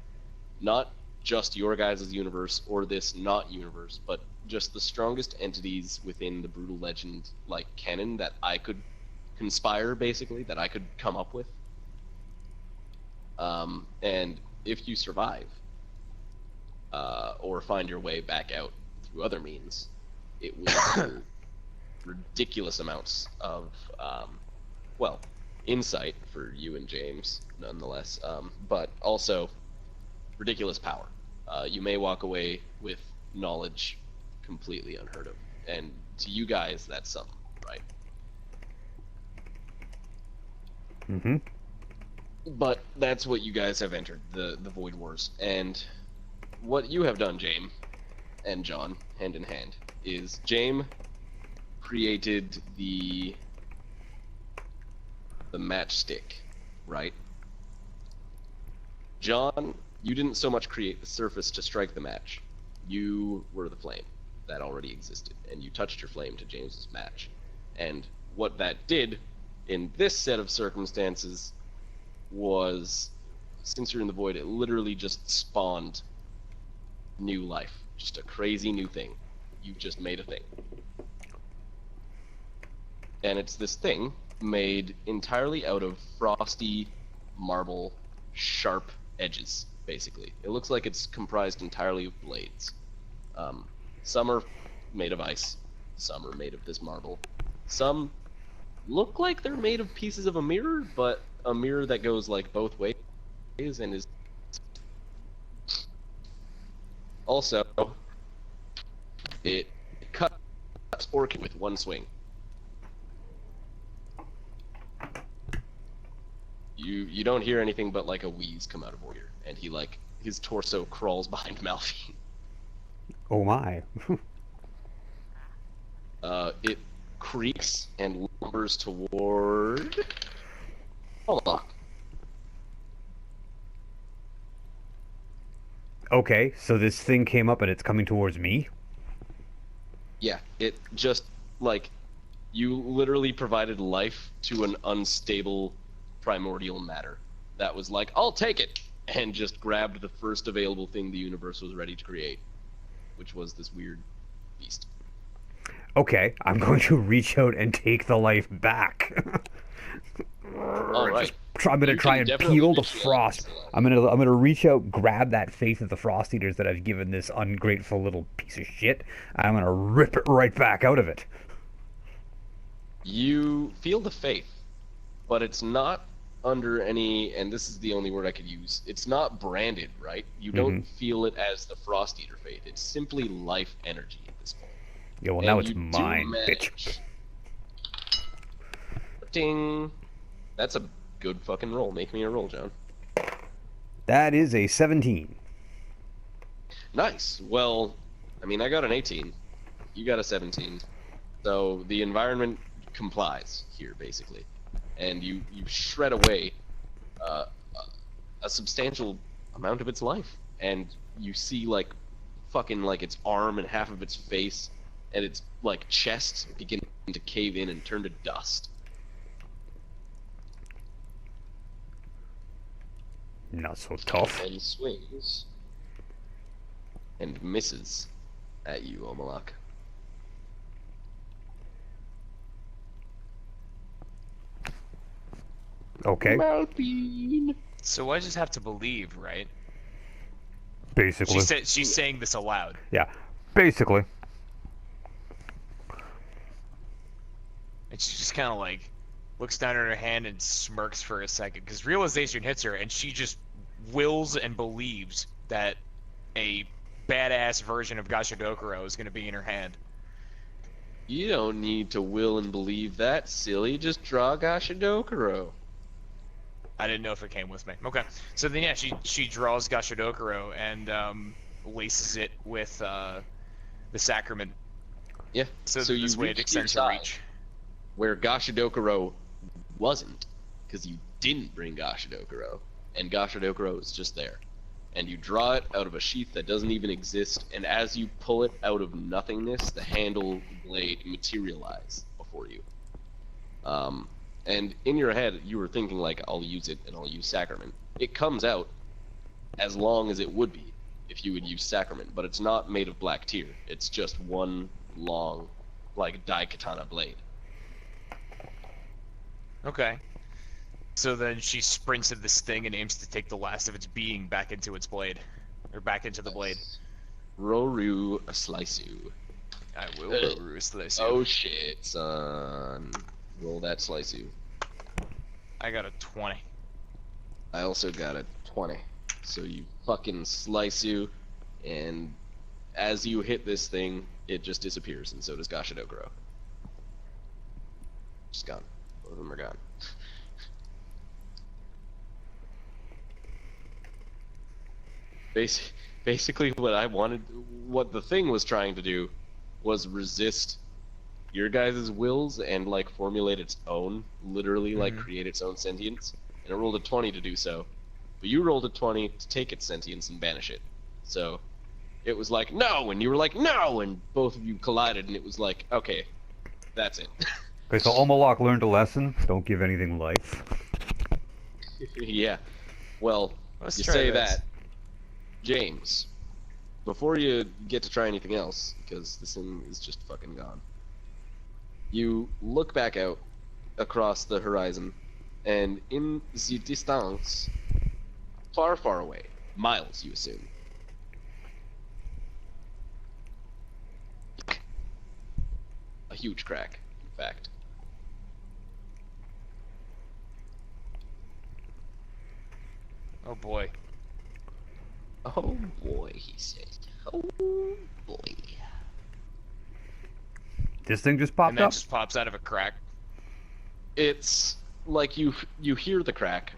not just your guys' universe or this not universe, but just the strongest entities within the Brutal Legend like canon that I could conspire, basically, that I could come up with. And if you survive, or find your way back out through other means, it will be ridiculous amounts of, well, insight for you and James, nonetheless, but also ridiculous power. You may walk away with knowledge completely unheard of, and to you guys, that's something, right? Mm-hmm. But that's what you guys have entered, the Void Wars, and what you have done, James, and John, hand in hand, is James created the matchstick, right? John, you didn't so much create the surface to strike the match. You were the flame that already existed, and you touched your flame to James's match. And what that did in this set of circumstances was, since you're in the void, it literally just spawned new life. Just a crazy new thing. You just made a thing. And it's this thing made entirely out of frosty marble, sharp edges, basically. It looks like it's comprised entirely of blades. Some are made of ice, some are made of this marble. Some look like they're made of pieces of a mirror, but a mirror that goes like both ways and is also, it cuts Orchid with one swing. You don't hear anything but like a wheeze come out of Warrior, and he like his torso crawls behind Malphine. Oh my. It creaks and lumbers toward Omalach. Okay, so this thing came up and it's coming towards me? Yeah, it just like you literally provided life to an unstable primordial matter that was like, I'll take it, and just grabbed the first available thing the universe was ready to create, which was this weird beast. Okay, I'm going to reach out and take the life back. All right. I'm gonna You try can and definitely peel the reach out. frost. I'm gonna reach out, grab that faith of the frost eaters that I've given this ungrateful little piece of shit, and I'm gonna rip it right back out of it. You feel the faith, but it's not under any, and this is the only word I could use, it's not branded, right? You don't feel it as the Frost Eater faith. It's simply life energy at this point. Yeah, well, And now it's you do mine, manage- bitch. Ding! That's a good fucking roll. Make me a roll, John. That is a 17. Nice. Well, I mean, I got an 18. You got a 17. So the environment complies here, basically. And you shred away a substantial amount of its life. And you see, like, fucking, like, its arm and half of its face and its, like, chest begin to cave in and turn to dust. Not so tough. And swings and misses at you, Omalach. Okay, Malphine. So I just have to believe, right? basically. She's saying this aloud. Yeah, basically. And she just kind of like looks down at her hand and smirks for a second because realization hits her, and she just wills and believes that a badass version of Gashadokuro is going to be in her hand. You don't need to will and believe that, silly. Just draw Gashadokuro. I didn't know if it came with me. Okay, so then yeah, she draws Gashadokuro and laces it with the sacrament. Yeah. So you this way it reach extends your her side, reach. where Gashadokuro wasn't, because you didn't bring Gashadokuro, and Gashadokuro is just there. And you draw it out of a sheath that doesn't even exist, and as you pull it out of nothingness, the handle blade materialize before you. And in your head, you were thinking, like, I'll use it and I'll use Sacrament. It comes out as long as it would be if you would use Sacrament, but it's not made of black tear. It's just one long, like, Daikatana blade. Okay. So then she sprints at this thing and aims to take the last of its being back into its blade. Or back into the blade. Roru Sliceu. I will Roru slice you. Oh shit, son. Roll that Sliceu. I got a 20. I also got a 20. So you fucking Sliceu, and as you hit this thing, it just disappears, and so does Gashadokuro. Just gone. Both of them are gone. Basically, what the thing was trying to do was resist your guys' wills and, like, formulate its own, literally, like, create its own sentience. And it rolled a 20 to do so. But you rolled a 20 to take its sentience and banish it. So, it was like, no! And you were like, no! And both of you collided, and it was like, okay, that's it. Okay, so Omalach learned a lesson. Don't give anything life. Yeah. Well, Let's you try say this. that. James, before you get to try anything else, because this thing is just fucking gone, you look back out across the horizon, and in the distance, far, far away, miles, you assume, a huge crack, in fact. Oh boy. Oh boy, he said. Oh boy. This thing just And popped that up? just pops out of a crack. It's like you hear the crack,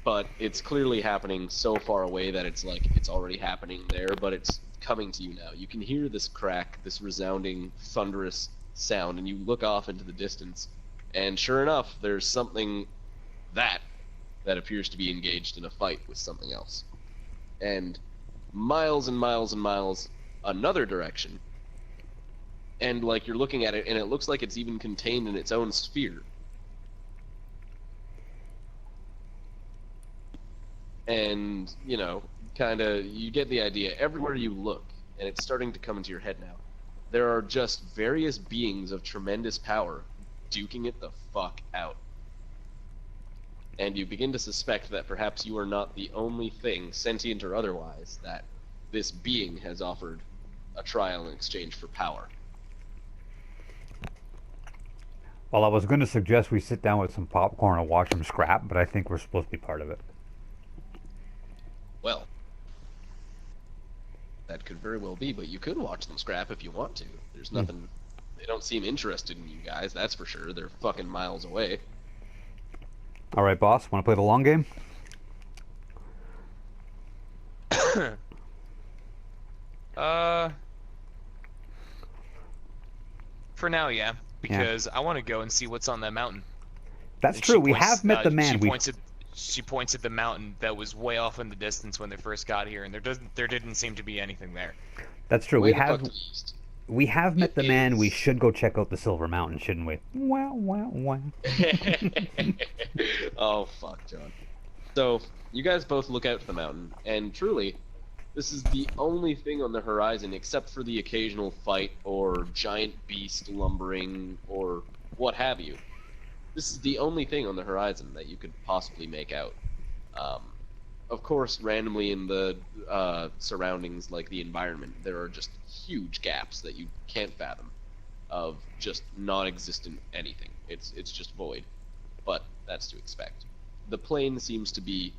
but it's clearly happening so far away that it's like it's already happening there, but it's coming to you now. You can hear this crack, this resounding, thunderous sound, and you look off into the distance, and sure enough, there's something that appears to be engaged in a fight with something else. And miles and miles and miles another direction, and like you're looking at it, and it looks like it's even contained in its own sphere. And, you know, kind of, you get the idea. Everywhere you look, and it's starting to come into your head now, there are just various beings of tremendous power duking it the fuck out. And you begin to suspect that perhaps you are not the only thing, sentient or otherwise, that this being has offered a trial in exchange for power. Well, I was going to suggest we sit down with some popcorn and watch them scrap, but I think we're supposed to be part of it. Well, that could very well be, but you could watch them scrap if you want to. There's nothing... They don't seem interested in you guys, that's for sure. They're fucking miles away. All right, boss. Want to play the long game? For now, yeah. Because I want to go and see what's on that mountain. That's And true. she We points- have met the man. She points at the mountain that was way off in the distance when they first got here, and there didn't seem to be anything there. That's true. Way the fuck to the east. We have met the man. We is- should go check out the Silver Mountain, shouldn't we? Wow, wow, wow. Oh, fuck, John. So, you guys both look out to the mountain, and truly, this is the only thing on the horizon except for the occasional fight or giant beast lumbering or what have you. This is the only thing on the horizon that you could possibly make out. Of course, randomly in the surroundings, like the environment, there are just huge gaps that you can't fathom. of just non-existent anything. It's just void, but that's to expect. The plane seems to be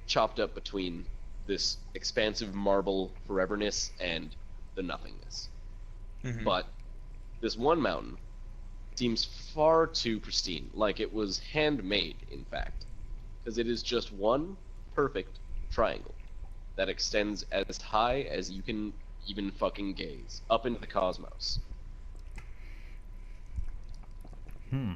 chopped up between this expansive marble foreverness and the nothingness. Mhm. But this one mountain seems far too pristine, like it was handmade, in fact, because it is just one perfect triangle that extends as high as you can even fucking gaze, up into the cosmos. Hmm.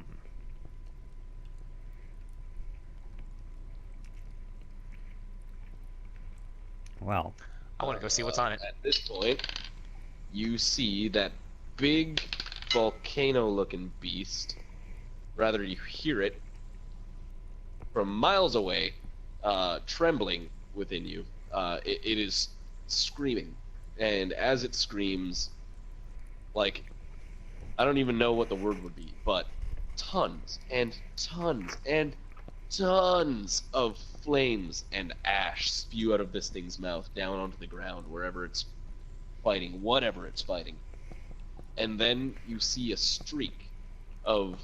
Well, I want to go see what's on it. At this point, you see that big volcano-looking beast. Rather, you hear it from miles away, trembling within you. It is screaming, and as it screams, like, I don't even know what the word would be, but tons and tons and tons of flames and ash spew out of this thing's mouth down onto the ground wherever it's fighting, whatever it's fighting. And then you see a streak of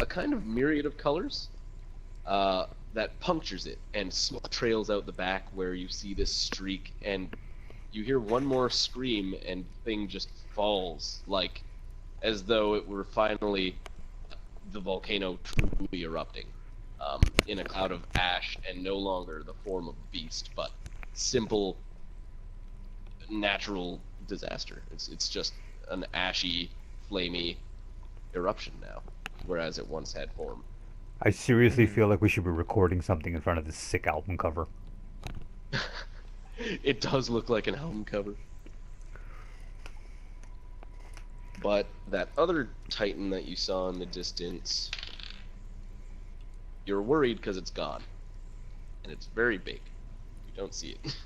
a kind of myriad of colors that punctures it, and smoke trails out the back where you see this streak, and you hear one more scream, and the thing just falls, like as though it were finally the volcano truly erupting, in a cloud of ash, and no longer the form of a beast, but simple natural disaster. It's just an ashy, flamey eruption now, whereas it once had form. I seriously feel like we should be recording something in front of this sick album cover. It does look like an album cover. But that other Titan that you saw in the distance, you're worried because it's gone. And it's very big. You don't see it.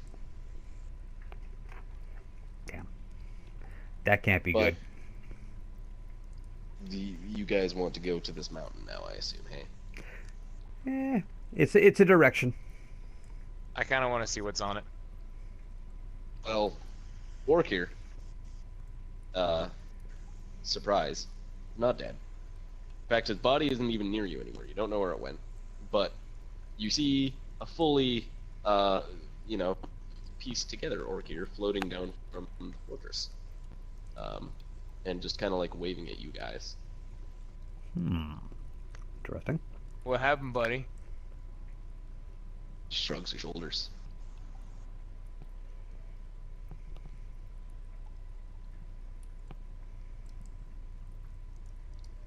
Damn. That can't be But good. you guys want to go to this mountain now, I assume, hey? It's a direction. I kind of want to see what's on it. Well, Orc here, surprise, not dead. In fact, his body isn't even near you anymore. You don't know where it went. But you see a fully, pieced together Orc here floating down from the fortress. And just kind of like waving at you guys. Interesting. What happened, buddy? Shrugs his shoulders.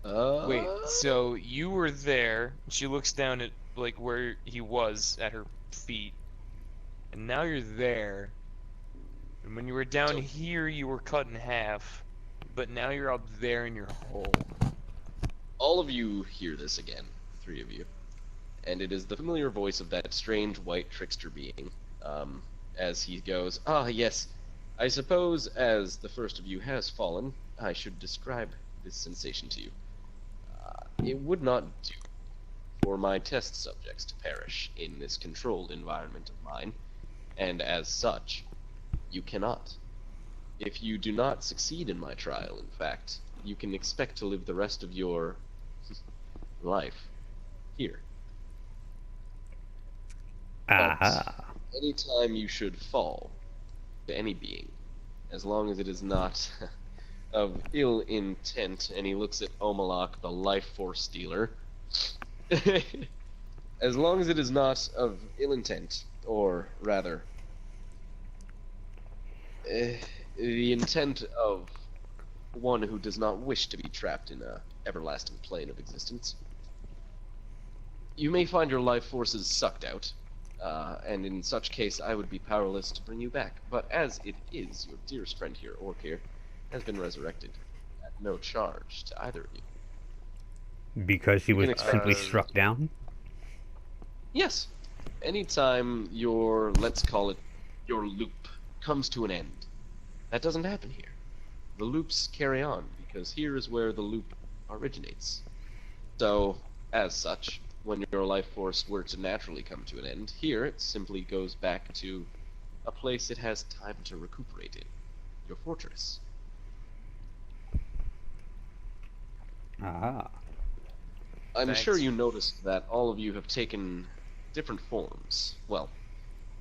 Wait, so you were there. She looks down at like where he was at her feet, and now you're there. And when you were down here, you were cut in half, but now you're up there in your hole. All of you hear this again, three of you, and it is the familiar voice of that strange white trickster being, as he goes, "Ah, yes, I suppose as the first of you has fallen, I should describe this sensation to you. It would not do for my test subjects to perish in this controlled environment of mine, and as such, you cannot. If you do not succeed in my trial, in fact, you can expect to live the rest of your life here. Aha. But anytime you should fall to any being, as long as it is not of ill intent," and he looks at Omalach, the life force stealer, "as long as it is not of ill intent, or rather, the intent of one who does not wish to be trapped in a everlasting plane of existence, you may find your life forces sucked out, and in such case I would be powerless to bring you back. But as it is, your dearest friend here, Orkir, has been resurrected at no charge to either of you." Because she You was can expect- simply struck down? Yes. Anytime your, let's call it, your loop comes to an end. That doesn't happen here. The loops carry on, because here is where the loop originates. So, as such, when your life force were to naturally come to an end, here it simply goes back to a place it has time to recuperate in. Your fortress. Ah. I'm Thanks. sure you noticed that all of you have taken different forms. Well,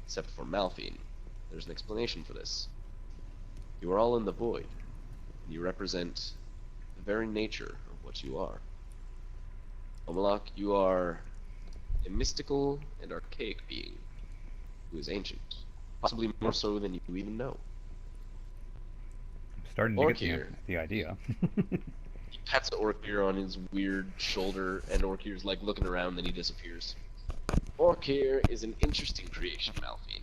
except for Malphine. There's an explanation for this. You are all in the void. You represent the very nature of what you are. Omalach, you are a mystical and archaic being who is ancient, possibly more so than you even know. I'm starting to Orkir. get the idea. He pats Orkir on his weird shoulder, and Orkir's like looking around, then he disappears. Orkir is an interesting creation, Malphine.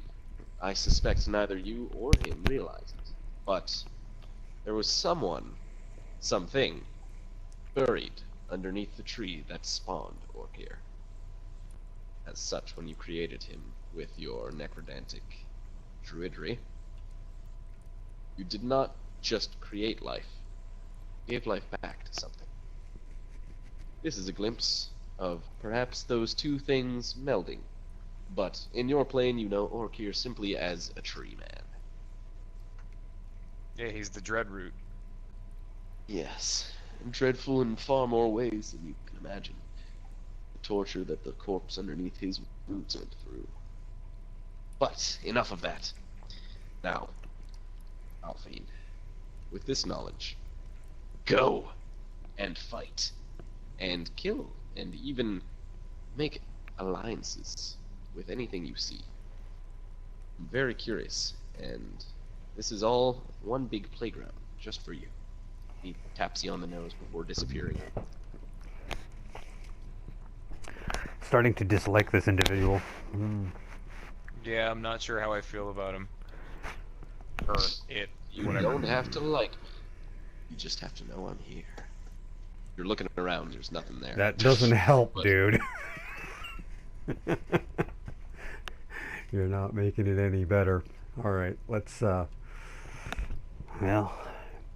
I suspect neither you or him realize it, but there was something, buried underneath the tree that spawned Orkir. As such, when you created him with your necrodantic druidry, you did not just create life, you gave life back to something. This is a glimpse of perhaps those two things melding, but in your plane you know Orkir simply as a tree man. Yeah, he's the Dreadroot. Yes, and dreadful in far more ways than you can imagine. The torture that the corpse underneath his roots went through. But enough of that. Now, Malphine, with this knowledge, go and fight, and kill, and even make alliances with anything you see. I'm very curious, and this is all one big playground, just for you. He taps you on the nose before disappearing. Starting to dislike this individual. Yeah, I'm not sure how I feel about him. Or it, You whatever. don't have to like me. You just have to know I'm here. You're looking around, there's nothing there. That doesn't help, But- dude. You're not making it any better. Alright, let's, well,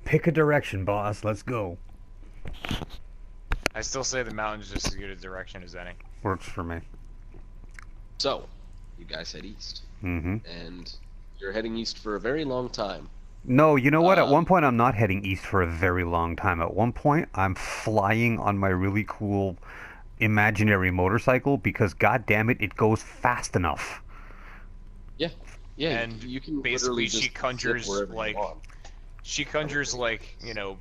pick a direction, boss. Let's go. I still say the mountain's just as good a direction as any. Works for me. So, you guys head east. Mm-hmm. And you're heading east for a very long time. No, you know what? At one point, I'm not heading east for a very long time. At one point, I'm flying on my really cool imaginary motorcycle because, god damn it, it goes fast enough. Yeah, And you can basically literally just she sit conjures, wherever you like, want. she conjures, like, you know,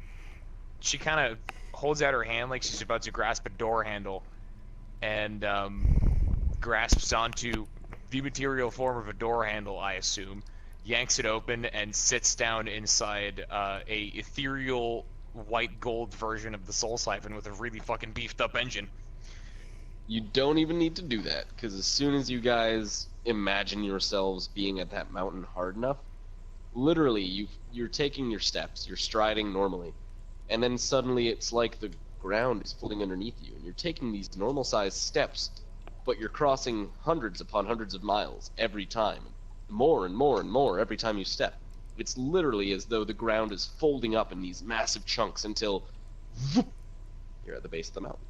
she kind of holds out her hand like she's about to grasp a door handle and grasps onto the material form of a door handle, I assume, yanks it open and sits down inside a ethereal white gold version of the Soul Siphon with a really fucking beefed up engine. You don't even need to do that, because as soon as you guys imagine yourselves being at that mountain hard enough, literally you're taking your steps, you're striding normally, and then suddenly it's like the ground is floating underneath you, and you're taking these normal sized steps, but you're crossing hundreds upon hundreds of miles every time, more and more and more every time you step. It's literally as though the ground is folding up in these massive chunks until you're at the base of the mountain.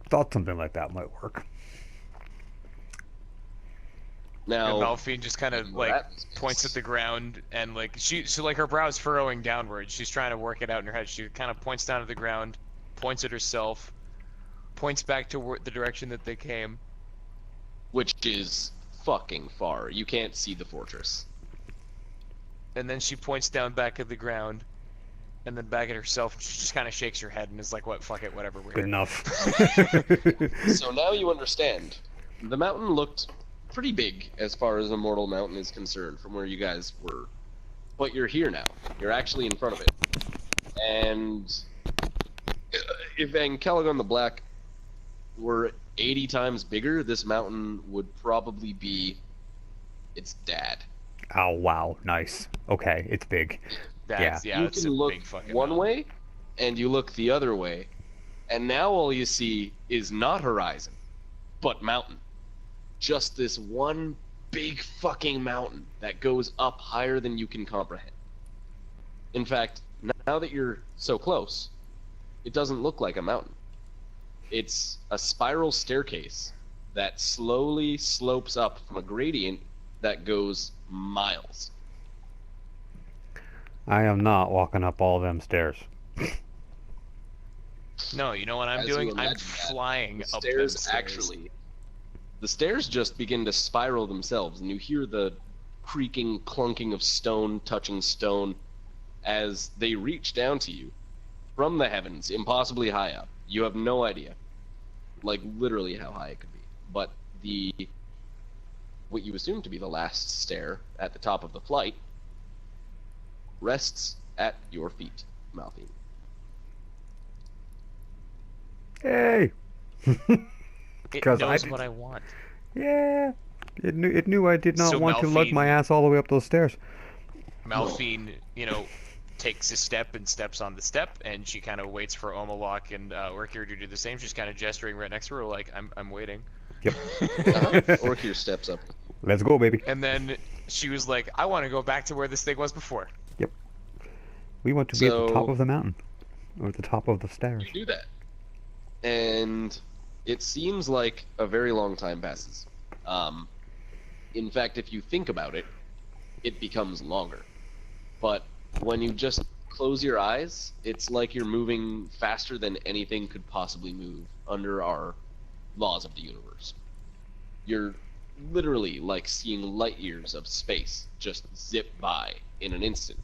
Thought something like that might work. Now, And Malphine just kind of, like, points at the ground and, like, she like, her brow's furrowing downwards. She's trying to work it out in her head. She kind of points down at the ground, points at herself, points back to the direction that they came. which is fucking far. You can't see the fortress. And then she points down back at the ground, and then back at herself. She just kind of shakes her head and is like, "What? Fuck it, whatever." We're Good here." enough. So now you understand. The mountain looked pretty big as far as a mortal mountain is concerned from where you guys were. But you're here now. You're actually in front of it. And if Caligon the Black were 80 times bigger, this mountain would probably be its dad. Oh, wow. Nice. Okay, it's big. Yeah, You it's can a look big fucking one mountain. way, and you look the other way, and now all you see is not horizon, but mountain. Just this one big fucking mountain that goes up higher than you can comprehend. In fact, now that you're so close, it doesn't look like a mountain. It's a spiral staircase that slowly slopes up from a gradient that goes miles. I am not walking up all them stairs. No, you know what I'm As you doing? I'm imagine that, flying the up them stairs stairs. the stairs just begin to spiral themselves, and you hear the creaking, clunking of stone touching stone as they reach down to you from the heavens, impossibly high up. You have no idea, like literally how high it could be. But the what you assume to be the last stair at the top of the flight rests at your feet, Malphine. Hey! It 'Cause knows did- what I want. Yeah. It knew I did not So want to lug my Malphine- ass all the way up those stairs. Malphine, takes a step and steps on the step, and she kind of waits for Omalach and Orkir to do the same. She's kind of gesturing right next to her, like, I'm waiting. Yep. Orkir steps up. Let's go, baby. And then she was like, I want to go back to where this thing was before. We want to be at the top So- of the mountain. Or at the top of the stairs. You do that. And it seems like a very long time passes. In fact, if you think about it, it becomes longer. But when you just close your eyes, it's like you're moving faster than anything could possibly move under our laws of the universe. You're literally like seeing light years of space just zip by in an instant.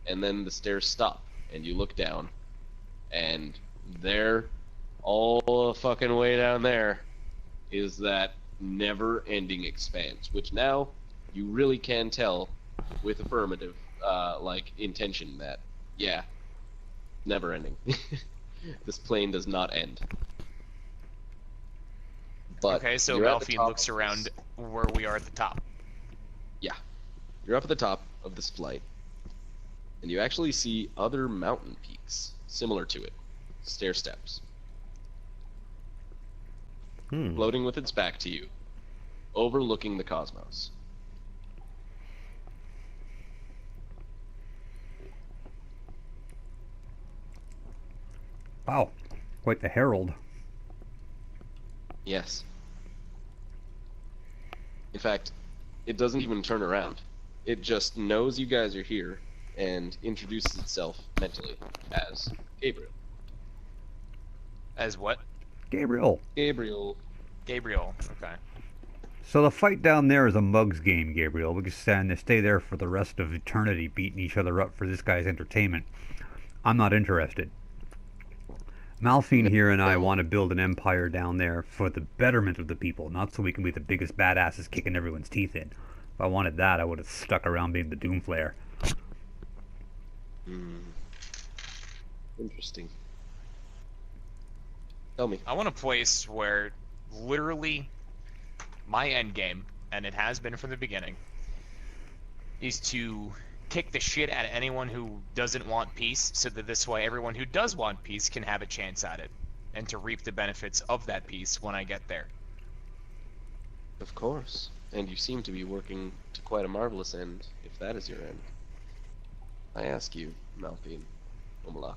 And then the stairs stop, and you look down, and there, all the fucking way down there, is that never-ending expanse, which now you really can tell with affirmative, intention that, yeah, never-ending. This plane does not end. But Okay, so you're at the Malphine top looks of around this- where we are at the top. You're up at the top of this flight, and you actually see other mountain peaks similar to it, stair steps, floating with its back to you, overlooking the cosmos. Wow. Quite the herald. Yes. In fact, it doesn't even turn around. It just knows you guys are here and introduces itself mentally as Gabriel. As what? Gabriel. Gabriel. Gabriel. Okay. So the fight down there is a mug's game, Gabriel. We can stand there, stay there for the rest of eternity beating each other up for this guy's entertainment. I'm not interested. Malphine here and I want to build an empire down there for the betterment of the people, not so we can be the biggest badasses kicking everyone's teeth in. If I wanted that, I would have stuck around being the Doomflayer. Interesting. Tell me. I want a place where literally my end game, and it has been from the beginning, is to kick the shit out of anyone who doesn't want peace, so that this way everyone who does want peace can have a chance at it, and to reap the benefits of that peace when I get there. Of course. And you seem to be working to quite a marvelous end, if that is your end. I ask you, Malphine, Omalach.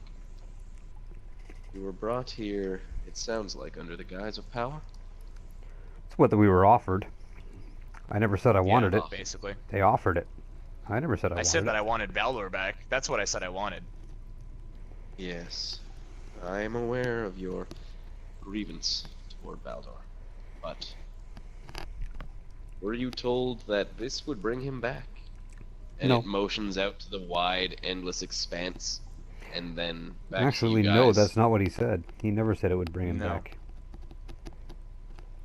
You were brought here, it sounds like, under the guise of power? It's what we were offered. I never said I wanted it. Basically. They offered it. I never said I I wanted said that it. I wanted Balor back. That's what I said I wanted. Yes. I am aware of your grievance toward Baldor. But were you told that this would bring him back? And No. it motions out to the wide, endless expanse, and then back Actually, to you no, guys. that's not what he said. He never said it would bring him No. back.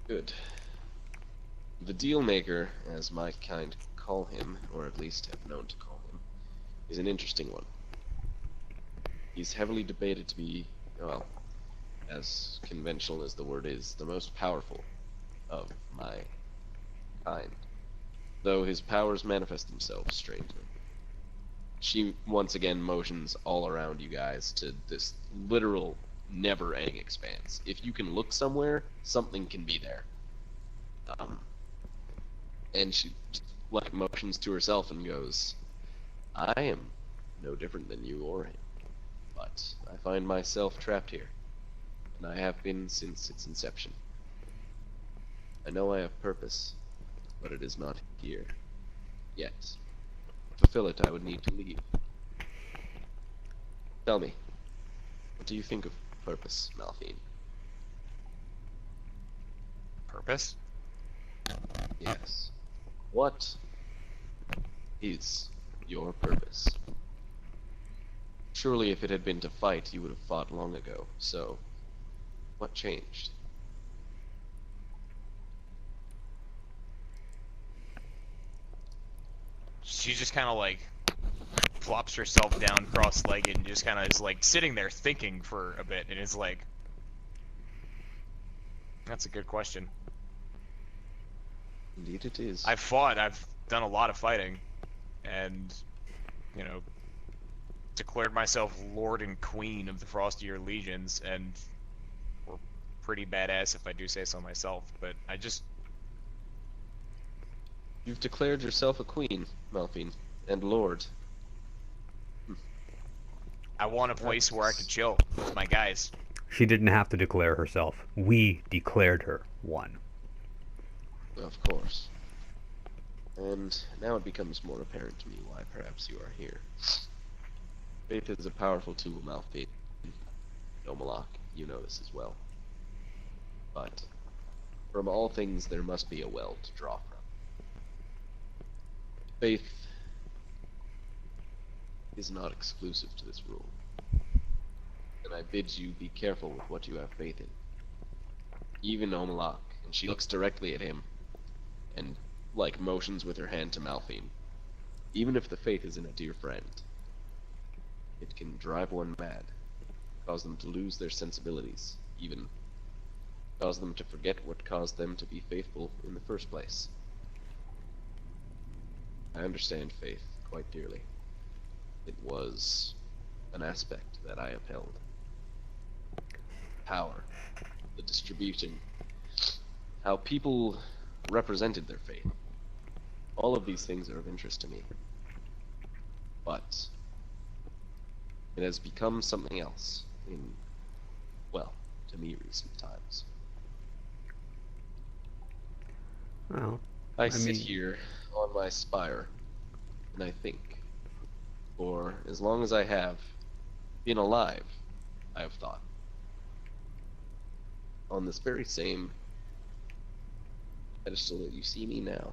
Good. The deal maker, as my kind call him, or at least have known to call him, is an interesting one. He's heavily debated to be, well, as conventional as the word is, the most powerful of my kind. Though his powers manifest themselves strangely. She once again motions all around you guys to this literal, never-ending expanse. If you can look somewhere, something can be there. And she like motions to herself and goes, I am no different than you or him, but I find myself trapped here, and I have been since its inception. I know I have purpose, but it is not here yet. To fulfill it, I would need to leave. Tell me, what do you think of purpose, Malphine. Purpose? Yes. What is your purpose? Surely if it had been to fight, you would have fought long ago, so what changed? She just kind of like flops herself down cross-legged and just kind of is like sitting there thinking for a bit, and is like, that's a good question. Indeed it is. I've fought, I've done a lot of fighting, and, you know, declared myself Lord and Queen of the Frostier Legions, and we're pretty badass if I do say so myself, but I just... You've declared yourself a queen, Malphine, and lord. I want a place where I could chill with my guys. She didn't have to declare herself. We declared her one. Of course. And now it becomes more apparent to me why perhaps you are here. Faith is a powerful tool, Malphine. Omalach, you know this as well. But from all things there must be a well to draw from. Faith is not exclusive to this rule. And I bid you be careful with what you have faith in. Even Omalach, and she looks directly at him, and like motions with her hand to Malphine. Even if the faith is in a dear friend, it can drive one mad, cause them to lose their sensibilities, even cause them to forget what caused them to be faithful in the first place. I understand faith quite dearly. It was an aspect that I upheld. Power, the distribution, how people represented their faith. All of these things are of interest to me. But it has become something else in, well, to me, recent times. Well, I sit here on my spire, and I think. For as long as I have been alive, I have thought. On this very same pedestal that you see me now.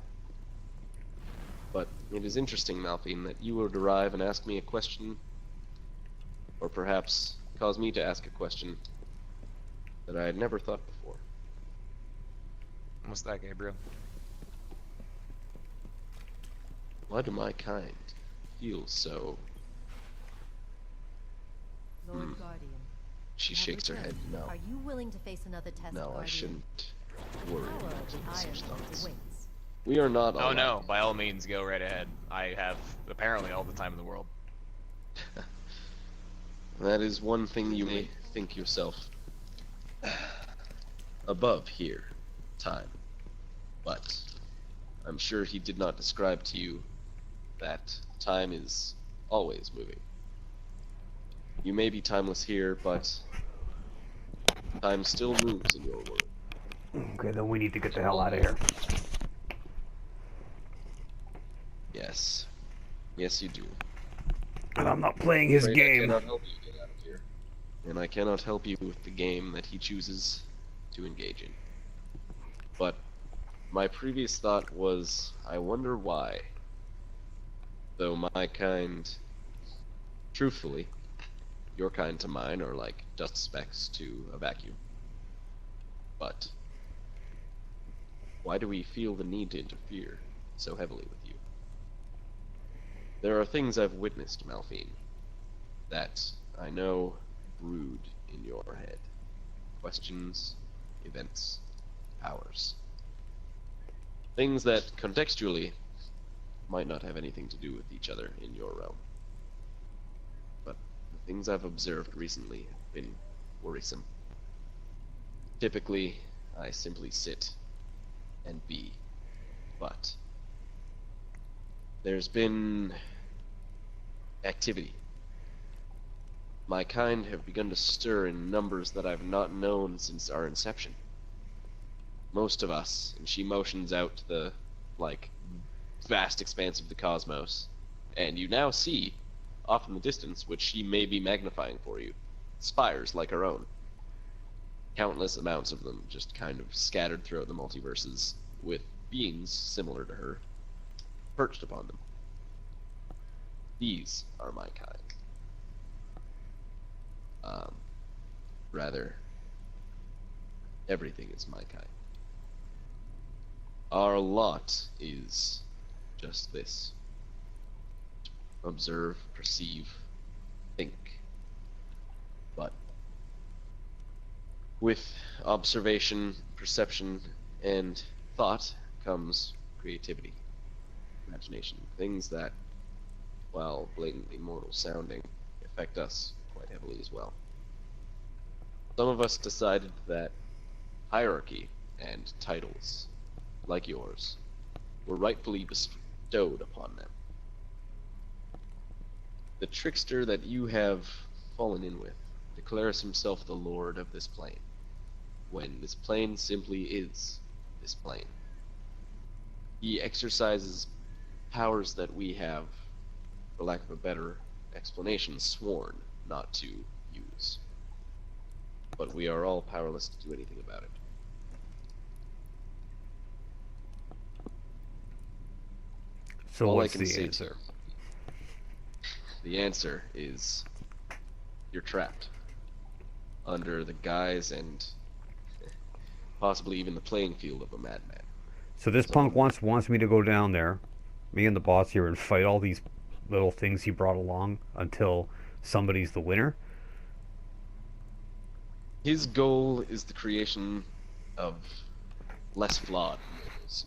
But it is interesting, Malphine, that you would arrive and ask me a question, or perhaps cause me to ask a question that I had never thought before. What's that, Gabriel? Why do my kind feel so... Lord Guardian. She shakes her head. No. Are you willing to face another test, No, Guardian? I shouldn't worry Power about of the such Iron Lord thoughts. awaits. We are not Oh all no, by all means, go right ahead. I have, apparently, all the time in the world. That is one thing you may think yourself above here, time. But I'm sure he did not describe to you that time is always moving. You may be timeless here, but time still moves in your world. okay, then we need to get the hell out of here. Yes. Yes, you do. And I'm not playing his Afraid I game. cannot help you get out of here. And I cannot help you with the game that he chooses to engage in. But my previous thought was, I wonder why. Though my kind, truthfully, your kind to mine are like dust specks to a vacuum. But why do we feel the need to interfere so heavily with you? There are things I've witnessed, Malphine, that I know brood in your head. Questions, events, powers. Things that, contextually, might not have anything to do with each other in your realm. But the things I've observed recently have been worrisome. Typically, I simply sit and be. But there's been activity. My kind have begun to stir in numbers that I've not known since our inception. Most of us, and she motions out to the, like, vast expanse of the cosmos, and you now see, off in the distance, which she may be magnifying for you, spires like her own, countless amounts of them just kind of scattered throughout the multiverses, with beings similar to her perched upon them. These are my kind. Rather, everything is my kind. Our lot is just this. Observe, perceive, think. But with observation, perception, and thought comes creativity, imagination. Things that, while blatantly mortal sounding, affect us quite heavily as well. Some of us decided that hierarchy and titles, like yours, were rightfully bestowed upon them. The trickster that you have fallen in with declares himself the lord of this plane, when this plane simply is this plane. He exercises powers that we have, for lack of a better explanation, sworn not to use. But we are all powerless to do anything about it. So All what's I can the say answer? The answer is you're trapped under the guise and possibly even the playing field of a madman. So this punk wants me to go down there, me and the boss here, and fight all these little things he brought along until somebody's the winner. His goal is the creation of less flawed mortals.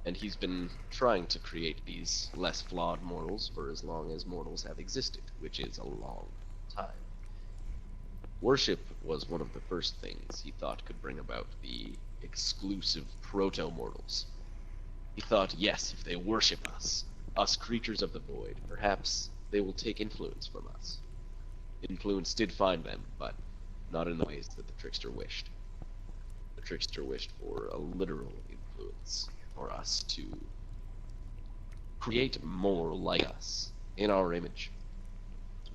And he's been trying to create these less flawed mortals for as long as mortals have existed, which is a long time. Worship was one of the first things he thought could bring about the exclusive proto-mortals. He thought, yes, if they worship us, us creatures of the void, perhaps they will take influence from us. Influence did find them, but not in the ways that the trickster wished. The trickster wished for a literal influence, for us to create more like us, in our image.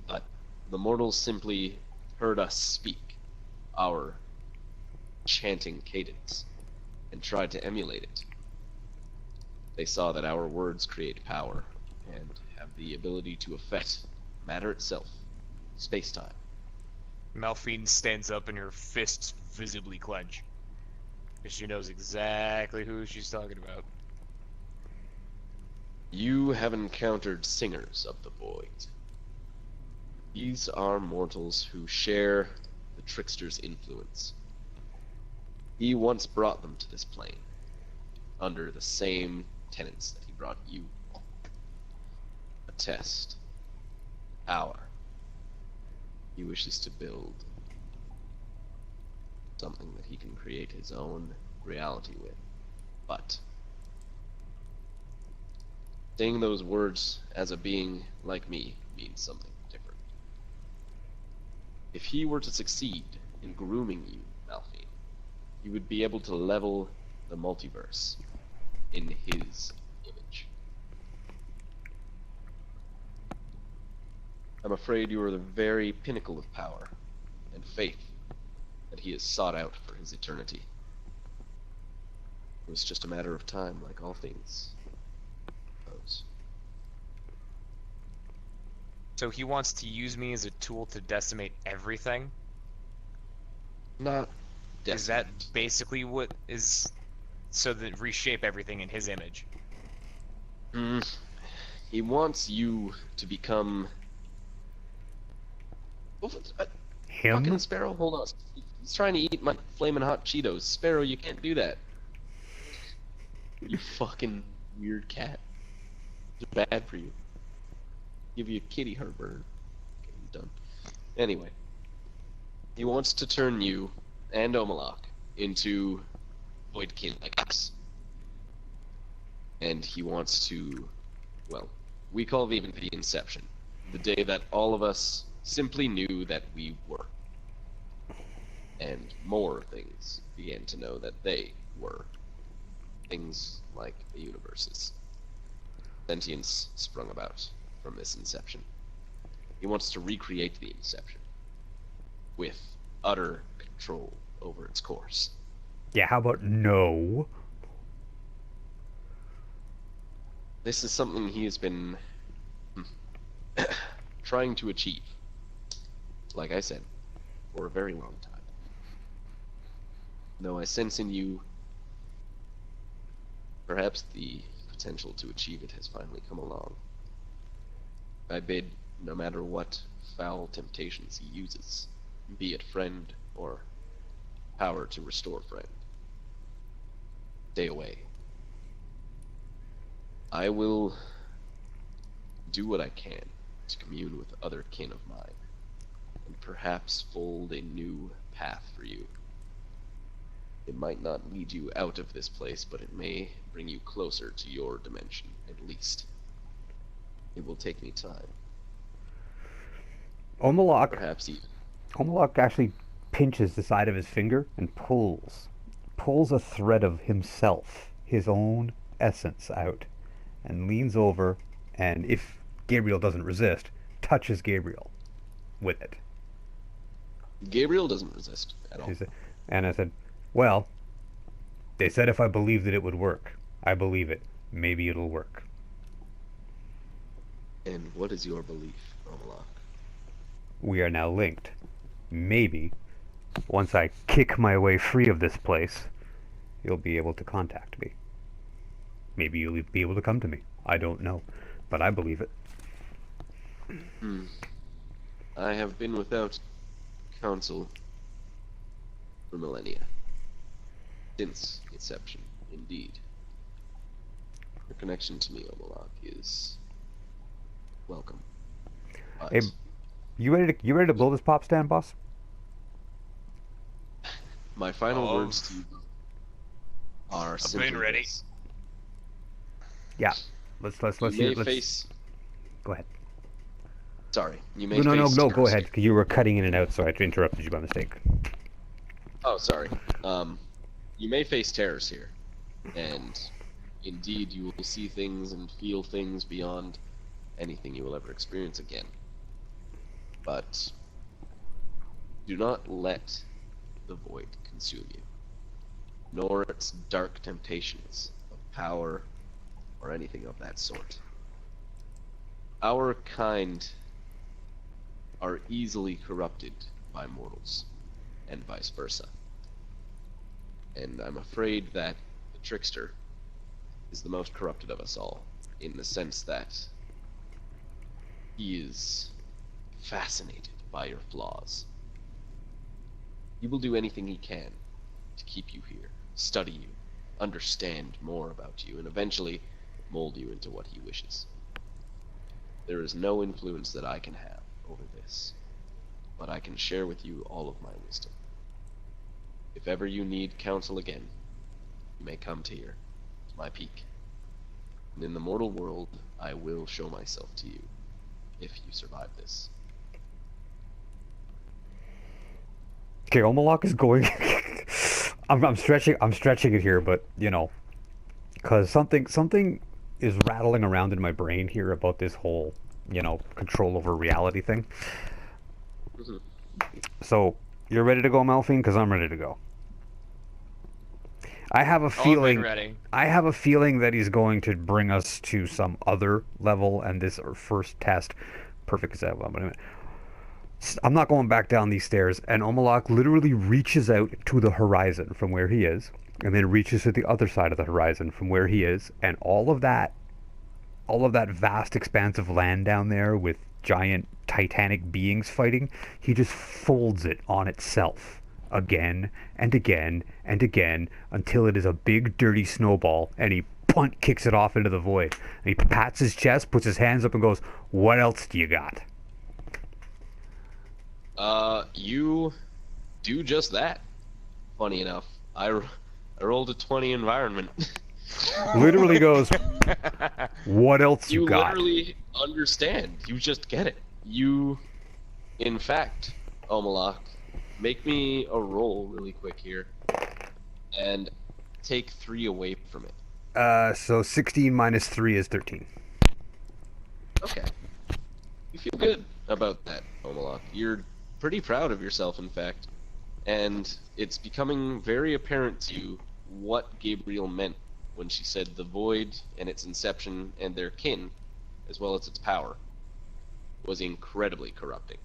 But the mortals simply heard us speak, our chanting cadence, and tried to emulate it. They saw that our words create power, and have the ability to affect matter itself, space-time. Malphine stands up and her fists visibly clench. Because she knows exactly who she's talking about. You have encountered singers of the void. These are mortals who share the trickster's influence. He once brought them to this plane, under the same tenets that he brought you. A test. Power. He wishes to build something that he can create his own reality with. But saying those words as a being like me means something different. If he were to succeed in grooming you, Malphine, he would be able to level the multiverse in his image. I'm afraid you are the very pinnacle of power and faith that he has sought out for his eternity. It was just a matter of time, like all things. I suppose. So he wants to use me as a tool to decimate everything? Not Is that basically what is... So that reshape everything in his image? He wants you to become... Him? Fucking Sparrow, hold on. He's trying to eat my flaming hot Cheetos. Sparrow, you can't do that. You fucking weird cat. It's bad for you. Give you a kitty heartburn. Okay, he's done. Anyway. He wants to turn you and Omalach into voidkin like us. And he wants to, well, we call it even the inception. The day that all of us simply knew that we were. And more things began to know that they were. Things like the universes. Sentience sprung about from this inception. He wants to recreate the inception with utter control over its course. Yeah, how about no? This is something he has been trying to achieve, like I said, for a very long time. Though I sense in you perhaps the potential to achieve it has finally come along. I bid no matter what foul temptations he uses, be it friend or power to restore friend, stay away. I will do what I can to commune with other kin of mine, and perhaps fold a new path for you. It might not lead you out of this place, but it may bring you closer to your dimension, at least. It will take me time. Perhaps even. Omalach actually pinches the side of his finger and pulls a thread of himself, his own essence out, and leans over, and if Gabriel doesn't resist, touches Gabriel with it. Gabriel doesn't resist at all. And I said, well, they said if I believed that it would work. I believe it. Maybe it'll work. And what is your belief, Omalach? We are now linked. Maybe, once I kick my way free of this place, you'll be able to contact me. Maybe you'll be able to come to me. I don't know, but I believe it. I have been without counsel for millennia. Since inception, indeed. Your connection to me, Omalach, is welcome. But Hey, you ready to blow this pop stand, boss? my final words to you are I've simply been ready. this. Yeah. Let's You hear. may face. Go ahead. Sorry, you may No, face. go terrors ahead, here. because you were cutting in and out, so I interrupted you by mistake. Oh, sorry. You may face terrors here, and indeed you will see things and feel things beyond anything you will ever experience again. But do not let the void consume you, nor its dark temptations of power or anything of that sort. Our kind are easily corrupted by mortals, and vice versa. And I'm afraid that the trickster is the most corrupted of us all, in the sense that he is fascinated by your flaws. He will do anything he can to keep you here, study you, understand more about you, and eventually mold you into what he wishes. There is no influence that I can have over this, but I can share with you all of my wisdom. If ever you need counsel again, you may come to here, to my peak. And in the mortal world, I will show myself to you, if you survive this. Okay, Omalach is going. I'm stretching it here, but because something is rattling around in my brain here about this whole, control over reality thing. Mhm. So, you're ready to go, Malphine? Because I'm ready to go. I have a I've been feeling. ready. I have a feeling that he's going to bring us to some other level, and this first test, perfect example. I'm not going back down these stairs, and Omalach literally reaches out to the horizon from where he is, and then reaches to the other side of the horizon from where he is, and all of that vast expanse of land down there with giant titanic beings fighting, he just folds it on itself again and again and again until it is a big dirty snowball, and he kicks it off into the void. And he pats his chest, puts his hands up, and goes, "What else do you got?" You do just that. Funny enough, I rolled a 20 environment. Literally goes, "What else you You got?" literally understand. You just get it. You, in fact, Omalach, make me a roll really quick here, and take 3 away from it. So 16 minus 3 is 13. Okay. You feel good about that, Omalach. You're pretty proud of yourself, in fact. And it's becoming very apparent to you what Gabriel meant when she said the void and its inception and their kin, as well as its power, was incredibly corrupting.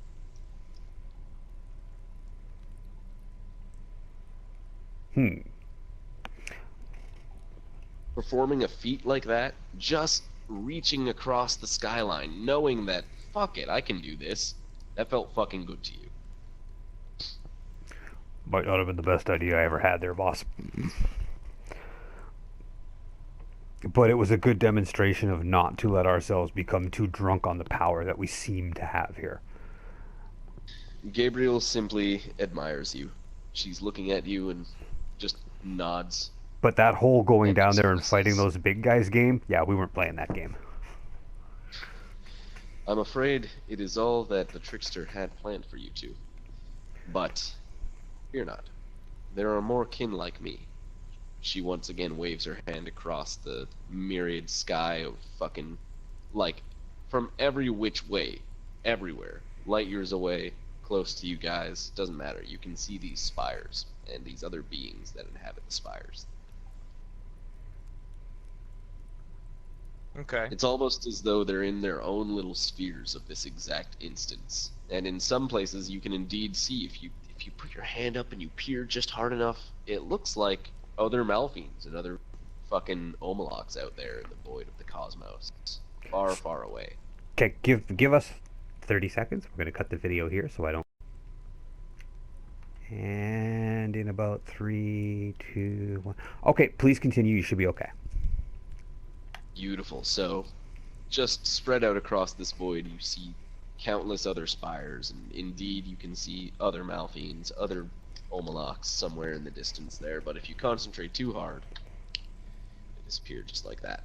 Performing a feat like that, just reaching across the skyline, knowing that, fuck it, I can do this, that felt fucking good to you. Might not have been the best idea I ever had there, boss. But it was a good demonstration of not to let ourselves become too drunk on the power that we seem to have here. Gabriel simply admires you. She's looking at you and just nods. But that whole going And down just there and says, fighting those big guys game, yeah, we weren't playing that game. I'm afraid it is all that the trickster had planned for you two. But fear not. There are more kin like me. She once again waves her hand across the myriad sky of fucking, like, from every which way, everywhere, light years away, close to you guys, doesn't matter. You can see these spires and these other beings that inhabit the spires. Okay. It's almost as though they're in their own little spheres of this exact instance. And in some places you can indeed see, if you put your hand up and you peer just hard enough, it looks like other Malphines and other fucking Omalachs out there in the void of the cosmos. Far, far away. Okay, give us 30 seconds. We're going to cut the video here so I don't... And in about 3, 2, 1... Okay, please continue. You should be okay. Beautiful. So, just spread out across this void, you see countless other spires, and indeed you can see other Malphines, other Omalachs somewhere in the distance there, but if you concentrate too hard, they disappear just like that.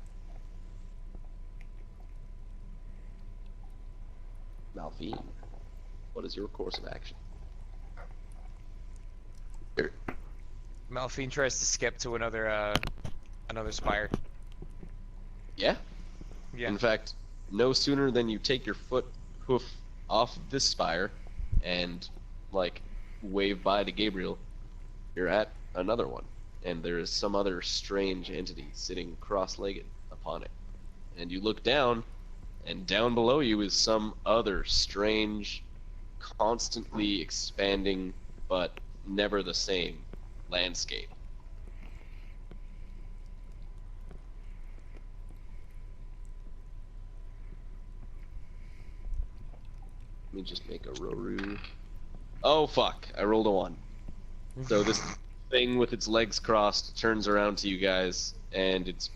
Malphine, what is your course of action? Malphine tries to skip to another spire. Yeah? Yeah. In fact, no sooner than you take your hoof off this spire and, like, wave by to Gabriel, you're at another one. And there is some other strange entity sitting cross-legged upon it. And you look down, and down below you is some other strange, constantly expanding, but never the same, landscape. Let me just make a Roru. Oh fuck, I rolled a 1. So this thing with its legs crossed turns around to you guys, and it's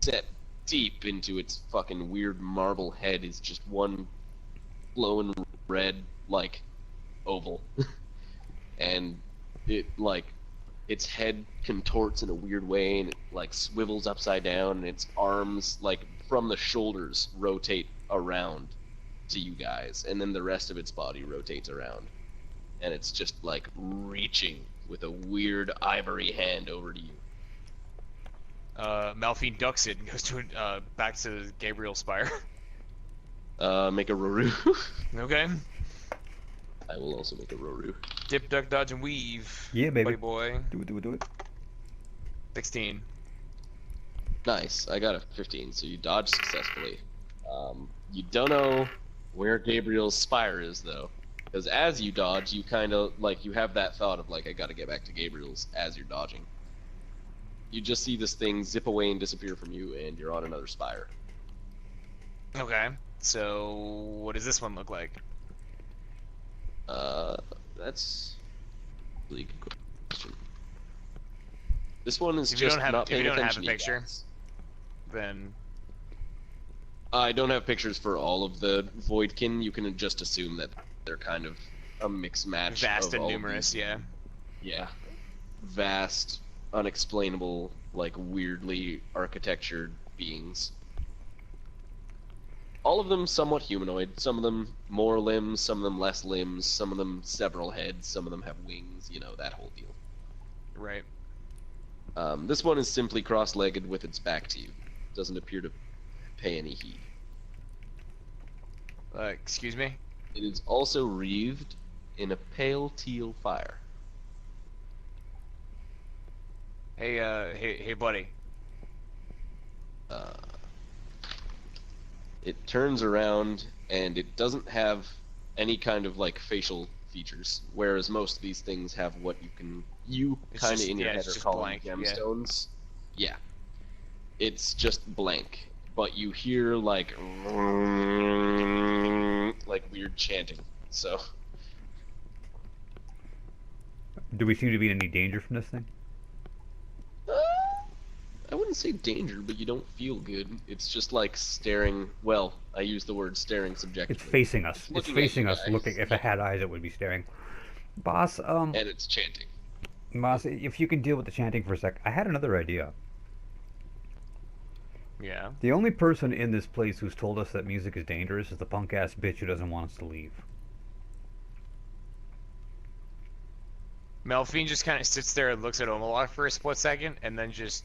set deep into its fucking weird marble head is just one glowing red, like, oval. And it, like, its head contorts in a weird way, and it, like, swivels upside down, and its arms, like, from the shoulders rotate around to you guys, and then the rest of its body rotates around. And it's just, like, reaching with a weird ivory hand over to you. Malphine ducks it and goes to back to Gabriel's spire. Make a Roru. Okay. I will also make a Roru. Dip, duck, dodge, and weave. Yeah, baby. Buddy boy. Do it. 16. Nice, I got a 15, so you dodged successfully. You don't know where Gabriel's spire is, though. Because as you dodge, you kind of, like, you have that thought of, like, I gotta get back to Gabriel's as you're dodging. You just see this thing zip away and disappear from you, and you're on another spire. Okay. So, what does this one look like? That's a really good question. This one is If you just don't have, not if you paying don't have a attention to you picture, guys. then I don't have pictures for all of the Voidkin. You can just assume that they're kind of a mixed match. vast of and all of numerous. these. Yeah. Yeah. Vast, unexplainable, like weirdly architectured beings. All of them somewhat humanoid. Some of them more limbs, some of them less limbs, some of them several heads, some of them have wings, you know, that whole deal. Right. This one is simply cross-legged with its back to you. Doesn't appear to pay any heed. Excuse me? It is also wreathed in a pale teal fire. Hey, buddy. Uh, it turns around and it doesn't have any kind of like facial features, whereas most of these things have what you It's kind of just- in your yeah, head it's are just calling blank, yeah. gemstones. Yeah, it's just blank, but you hear like weird chanting. So Do we seem to be in any danger from this thing? I wouldn't say danger, but you don't feel good. It's just like staring. Well, I use the word staring subjectively. It's facing us. It's looking at facing you us. guys. Looking. If it had eyes, it would be staring. Boss, And it's chanting. Boss, if you can deal with the chanting for a sec, I had another idea. Yeah. The only person in this place who's told us that music is dangerous is the punk ass bitch who doesn't want us to leave. Malphine just kind of sits there and looks at Omalach for a split second, and then just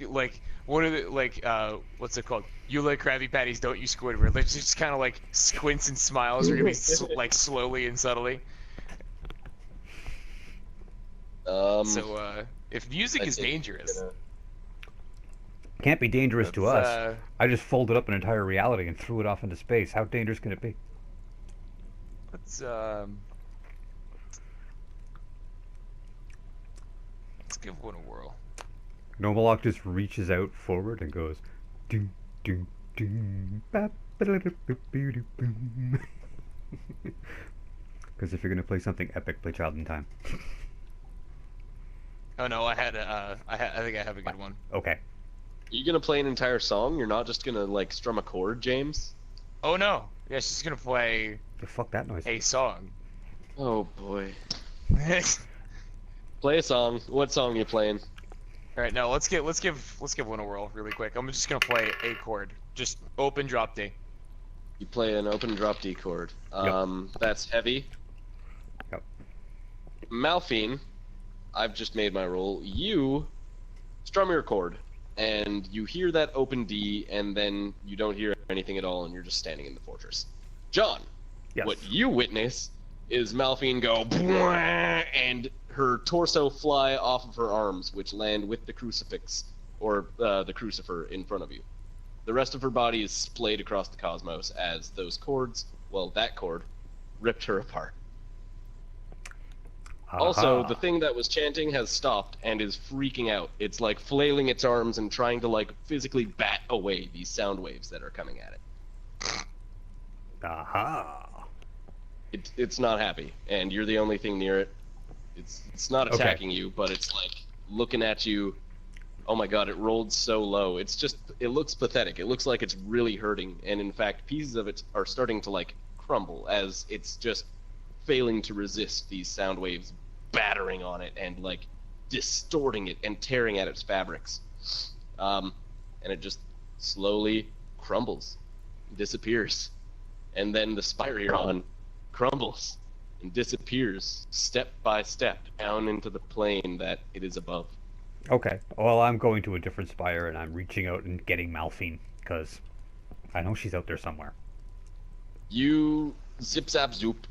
like what are the what's it called? You like Krabby Patties, don't you, Squidward? Like just kind of like squints and smiles really like slowly and subtly. So if music is dangerous, Can't be dangerous to That's, us. I just folded up an entire reality and threw it off into space. How dangerous can it be? let's give one a whirl. Omalach just reaches out forward and goes, doo doo doo, ba ba da da boo boo doo boom. Because if you're gonna play something epic, play Child in Time. Oh no, I think I have a good one. Okay. Are you gonna play an entire song? You're not just gonna like strum a chord, James? Oh no, yeah, she's gonna play The fuck that noise? a song. Oh boy. Play a song. What song are you playing? All right, now let's give one a whirl really quick. I'm just gonna play a chord, just open drop D. You play an open drop D chord. That's heavy. Yep. Malphine, I've just made my roll. You strum your chord, and you hear that open D, and then you don't hear anything at all, and you're just standing in the fortress. John, Yes. what you witness is Malphine go, and her torso fly off of her arms, which land with the crucifix, or the crucifer in front of you. The rest of her body is splayed across the cosmos as those cords, well, that cord, ripped her apart. Also, Aha. the thing that was chanting has stopped and is freaking out. It's like flailing its arms and trying to like physically bat away these sound waves that are coming at it. Aha. It's not happy, and you're the only thing near it. It's not Okay. attacking you, but it's like looking at you. Oh my god, it rolled so low. It looks pathetic. It looks like it's really hurting, and in fact, pieces of it are starting to like crumble as it's just failing to resist these sound waves battering on it and like distorting it and tearing at its fabrics. And it just slowly crumbles, disappears. And then the spire you're on crumbles and disappears step by step down into the plane that it is above. Okay. Well, I'm going to a different spire and I'm reaching out and getting Malphine because I know she's out there somewhere. You zip zap zoop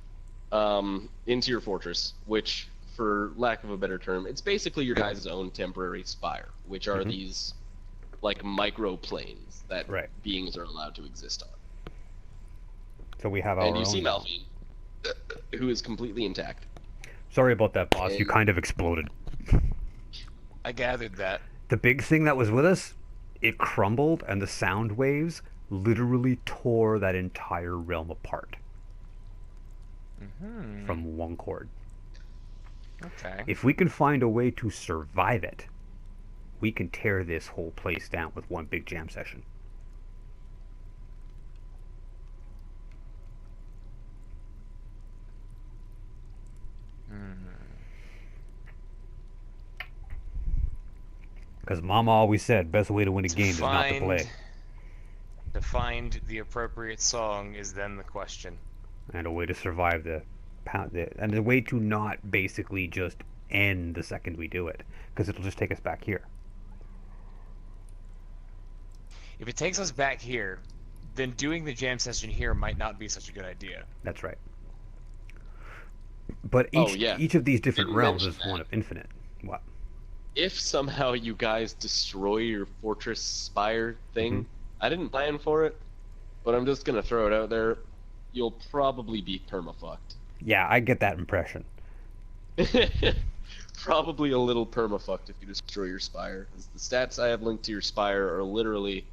into your fortress, which, for lack of a better term, it's basically your guys' own temporary spire, which are these like micro planes that Right. beings are allowed to exist on. So we have our And you own. see Malphine, who is completely intact. Sorry about that, boss. You And- kind of exploded. I gathered that. The big thing that was with us, it crumbled, and the sound waves literally tore that entire realm apart from one chord. Okay. If we can find a way to survive it, we can tear this whole place down with one big jam session. Because Mama always said, best way to win a game is not to play. To find the appropriate song is then the question. And a way to survive and a way to not basically just end the second we do it, because it'll just take us back here. If it takes us back here, then doing the jam session here might not be such a good idea. That's right. But Oh, yeah. each of these different Didn't realms mention is one of infinite. What? if somehow you guys destroy your fortress spire thing, Mm-hmm. I didn't plan for it, but I'm just gonna throw it out there. You'll probably be permafucked. Yeah, I get that impression. Probably a little permafucked if you destroy your spire. 'Cause the stats I have linked to your spire are literally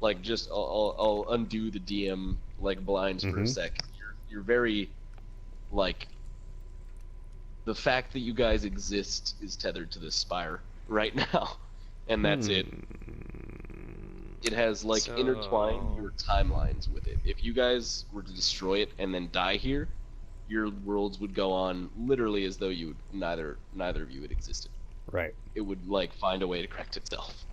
like just I'll undo the DM like blinds for a Mhm. sec. You're very like the fact that you guys exist is tethered to this spire right now, and that's it. It has like intertwined your timelines with it. If you guys were to destroy it and then die here, your worlds would go on literally as though you would, neither of you had existed. Right. It would like find a way to correct itself.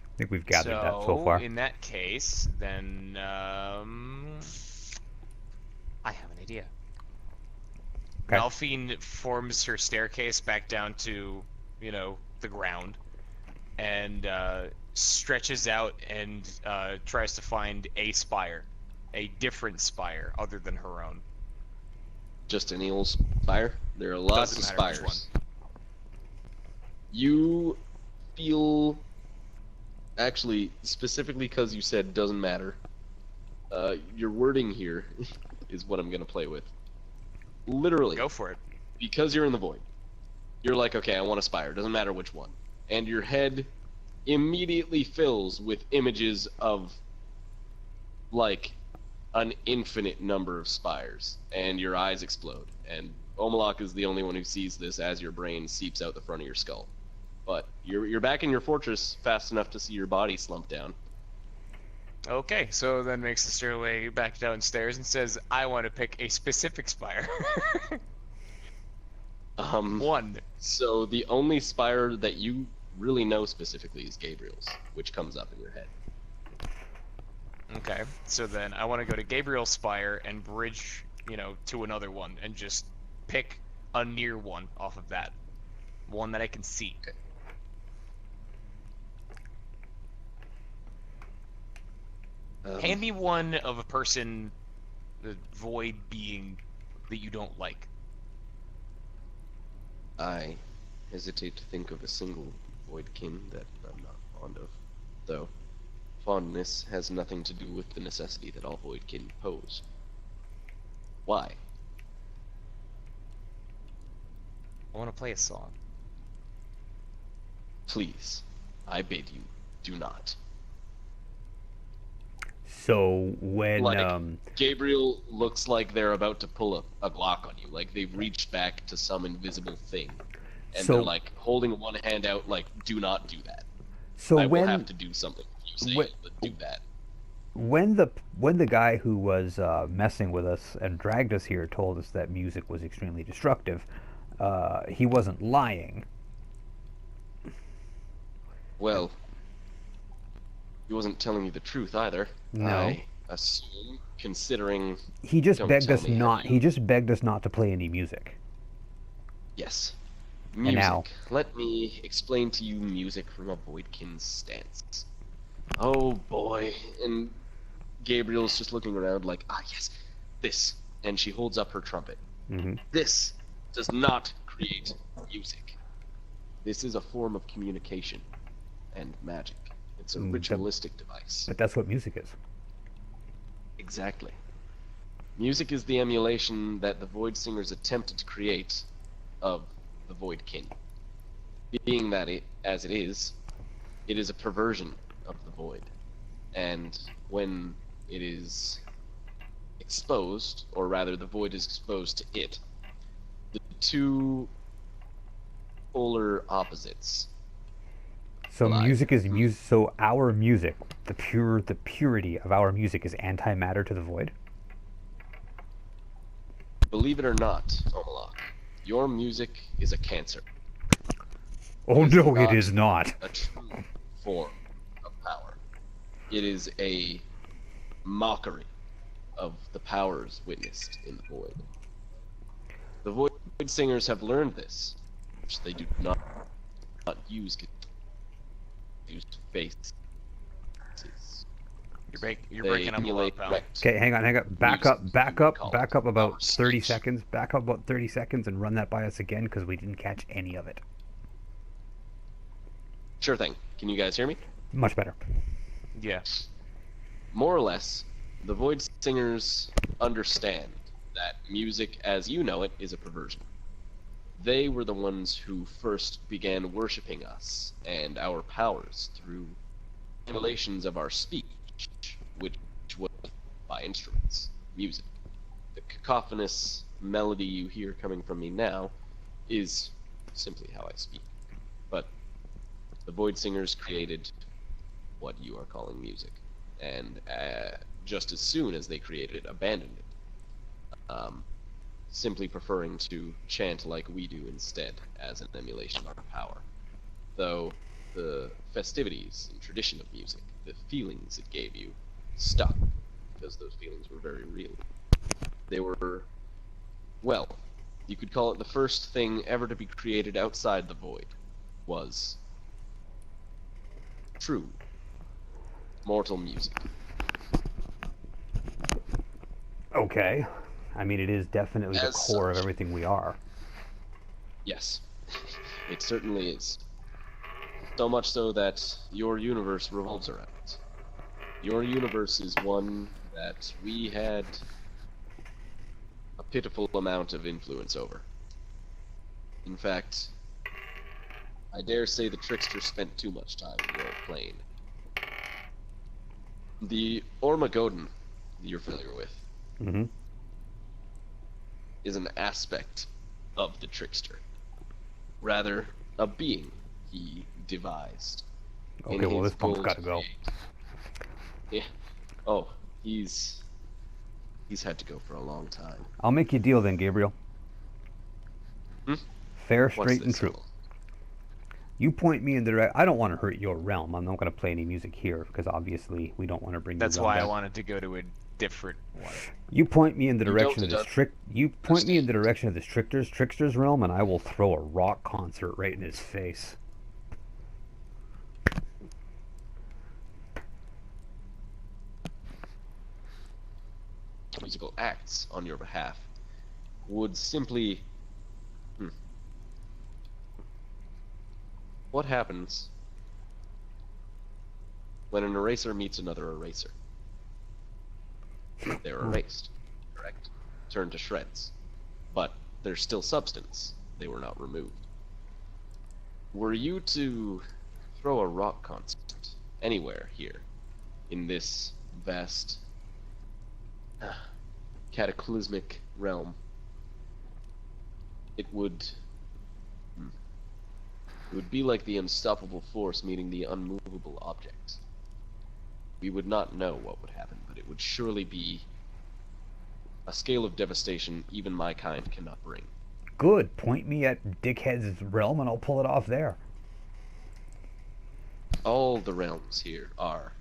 I think we've gathered that so far. In that case, then I have an idea. Okay. Malphine forms her staircase back down to, the ground, and stretches out and tries to find a spire, a different spire other than her own. Just any old spire? There are lots Doesn't of matter which spires. You feel, actually, specifically because you said doesn't matter, your wording here is what I'm going to play with. Literally, Go for it. because you're in the void, you're like, okay, I want a spire, doesn't matter which one. And your head immediately fills with images of, like, an infinite number of spires, and your eyes explode. And Omalach is the only one who sees this as your brain seeps out the front of your skull. But you're back in your fortress fast enough to see your body slump down. Okay, so then makes the stairway back downstairs and says, I want to pick a specific spire. One. So the only spire that you really know specifically is Gabriel's, which comes up in your head. Okay, so then I want to go to Gabriel's spire and bridge, to another one and just pick a near one off of that. One that I can see. Hand me one of a person, the void being that you don't like. I hesitate to think of a single voidkin that I'm not fond of, though fondness has nothing to do with the necessity that all voidkin pose. Why? I want to play a song. Please, I bid you, do not. So when Like, Gabriel looks like they're about to pull a Glock on you, like they've reached back to some invisible thing, and So- they're like holding one hand out, like, do not do that. so I will when have to do something if you say when- it, but do that. when the guy who was messing with us and dragged us here told us that music was extremely destructive, he wasn't lying. Well, he wasn't telling you the truth either. No. I assume, considering... He just Don't begged tell us me, have not. you? He just begged us not to play any music. Yes. Music. now- Let me explain to you music from a Voidkin's stance. Oh boy. And Gabriel's just looking around like, ah yes, this. And she holds up her trumpet. Hmm. This does not create music. This is a form of communication and magic. It's a Mm, ritualistic device. But that's what music is. Exactly. Music is the emulation that the Void Singers attempted to create of the Voidkin. Being that as it is a perversion of the Void. And when it is exposed, or rather the Void is exposed to it, the two polar opposites. So Live. music is music. So our music, the purity of our music is antimatter to the void. Believe it or not, Omalach, your music is a cancer. Oh It is no, not it is not. a true form of power. It is a mockery of the powers witnessed in the Void. The Void Singers have learned this, which they do not use faces. You're They breaking up a lot, emulate pal. direct Okay, hang on. Back music, up you can call it. about Our 30 speech. seconds. Back up about 30 seconds and run that by us again because we didn't catch any of it. Sure thing. Can you guys hear me? Much better. Yeah. More or less, the Void Singers understand that music as you know it is a perversion. They were the ones who first began worshipping us and our powers through emulations of our speech, which was by instruments, music. The cacophonous melody you hear coming from me now is simply how I speak. But the Void Singers created what you are calling music, and just as soon as they created it, abandoned it, simply preferring to chant like we do instead, as an emulation of our power. Though the festivities and tradition of music, the feelings it gave you, stuck, because those feelings were very real. They were, well, you could call it the first thing ever to be created outside the void, was true mortal music. Okay. I mean, it is definitely the As core of such. everything we are. Yes, it certainly is. So much so that your universe revolves around it. Your universe is one that we had a pitiful amount of influence over. In fact, I dare say the trickster spent too much time in your plane. The Ormagoden that you're familiar with Mm-hmm. is an aspect of the trickster. Rather, a being he devised. in Okay, well, his this pump's goal got to go. create. Yeah. Oh, he's had to go for a long time. I'll make you a deal then, Gabriel. Hmm? Fair, What's straight, and this? true. You point me in the direction. I don't want to hurt your realm. I'm not going to play any music here because obviously we don't want to bring. That's your realm why I down. wanted to go to a different one. You point me in the You direction don't of this deduct- trick. You point me in the direction of this trickster's realm, and I will throw a rock concert right in his face. Musical acts on your behalf would simply. What happens when an eraser meets another eraser? They're erased, correct? Turned to shreds. But there's still substance. They were not removed. Were you to throw a rock concert anywhere here in this vast cataclysmic realm, it would be like the unstoppable force meeting the unmovable object. We would not know what would happen, but it would surely be a scale of devastation even my kind cannot bring. Good. Point me at Dickhead's realm, and I'll pull it off there. All the realms here are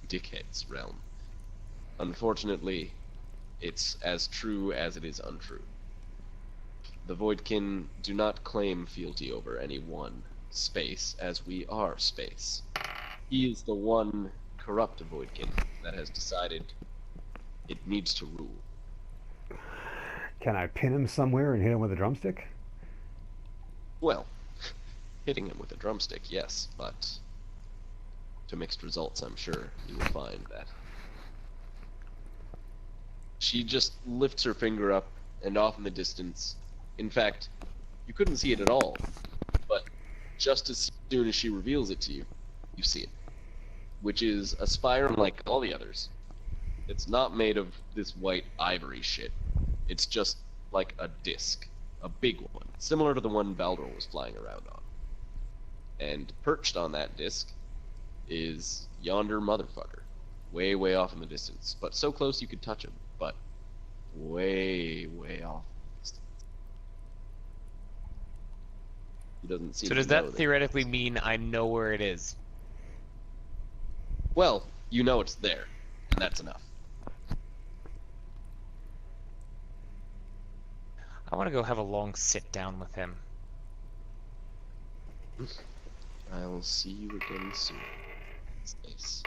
Dickhead's realm. Unfortunately, it's as true as it is untrue. The Voidkin do not claim fealty over any one space, as we are space. He is the one corrupt Voidkin that has decided it needs to rule. Can I pin him somewhere and hit him with a drumstick? Well, hitting him with a drumstick, yes, but to mixed results, I'm sure you will find that. She just lifts her finger up, and off in the distance, in fact, you couldn't see it at all, but just as soon as she reveals it to you, you see it. Which is a spire like all the others. It's not made of this white ivory shit. It's just like a disc. A big one. Similar to the one Baldor was flying around on. And perched on that disc is yonder motherfucker. Way, way off in the distance. But so close you could touch him. But way, way off. He doesn't seem So to does know that theoretically mean I know where it is? Well, you know it's there, and that's enough. I want to go have a long sit down with him. I will see you again soon. Nice.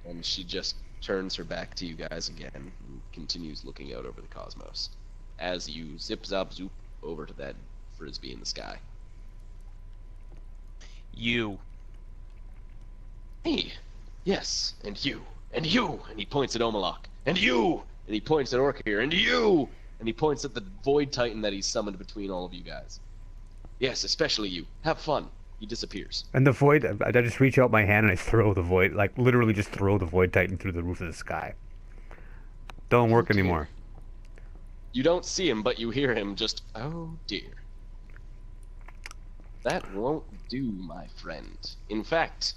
And she just turns her back to you guys again and continues looking out over the cosmos as you zip zop zoop over to that frisbee in the sky. You Hey, yes, and you, and he points at Omalach, and you, and he points at Orkir, and you, and he points at the Void Titan that he's summoned between all of you guys. Yes, especially you. Have fun. He disappears. And the void, I just reach out my hand and I throw the void, like literally just throw the void titan through the roof of the sky. Don't work Oh, dear. anymore. You don't see him, but you hear him just, oh dear. That won't do, my friend. In fact,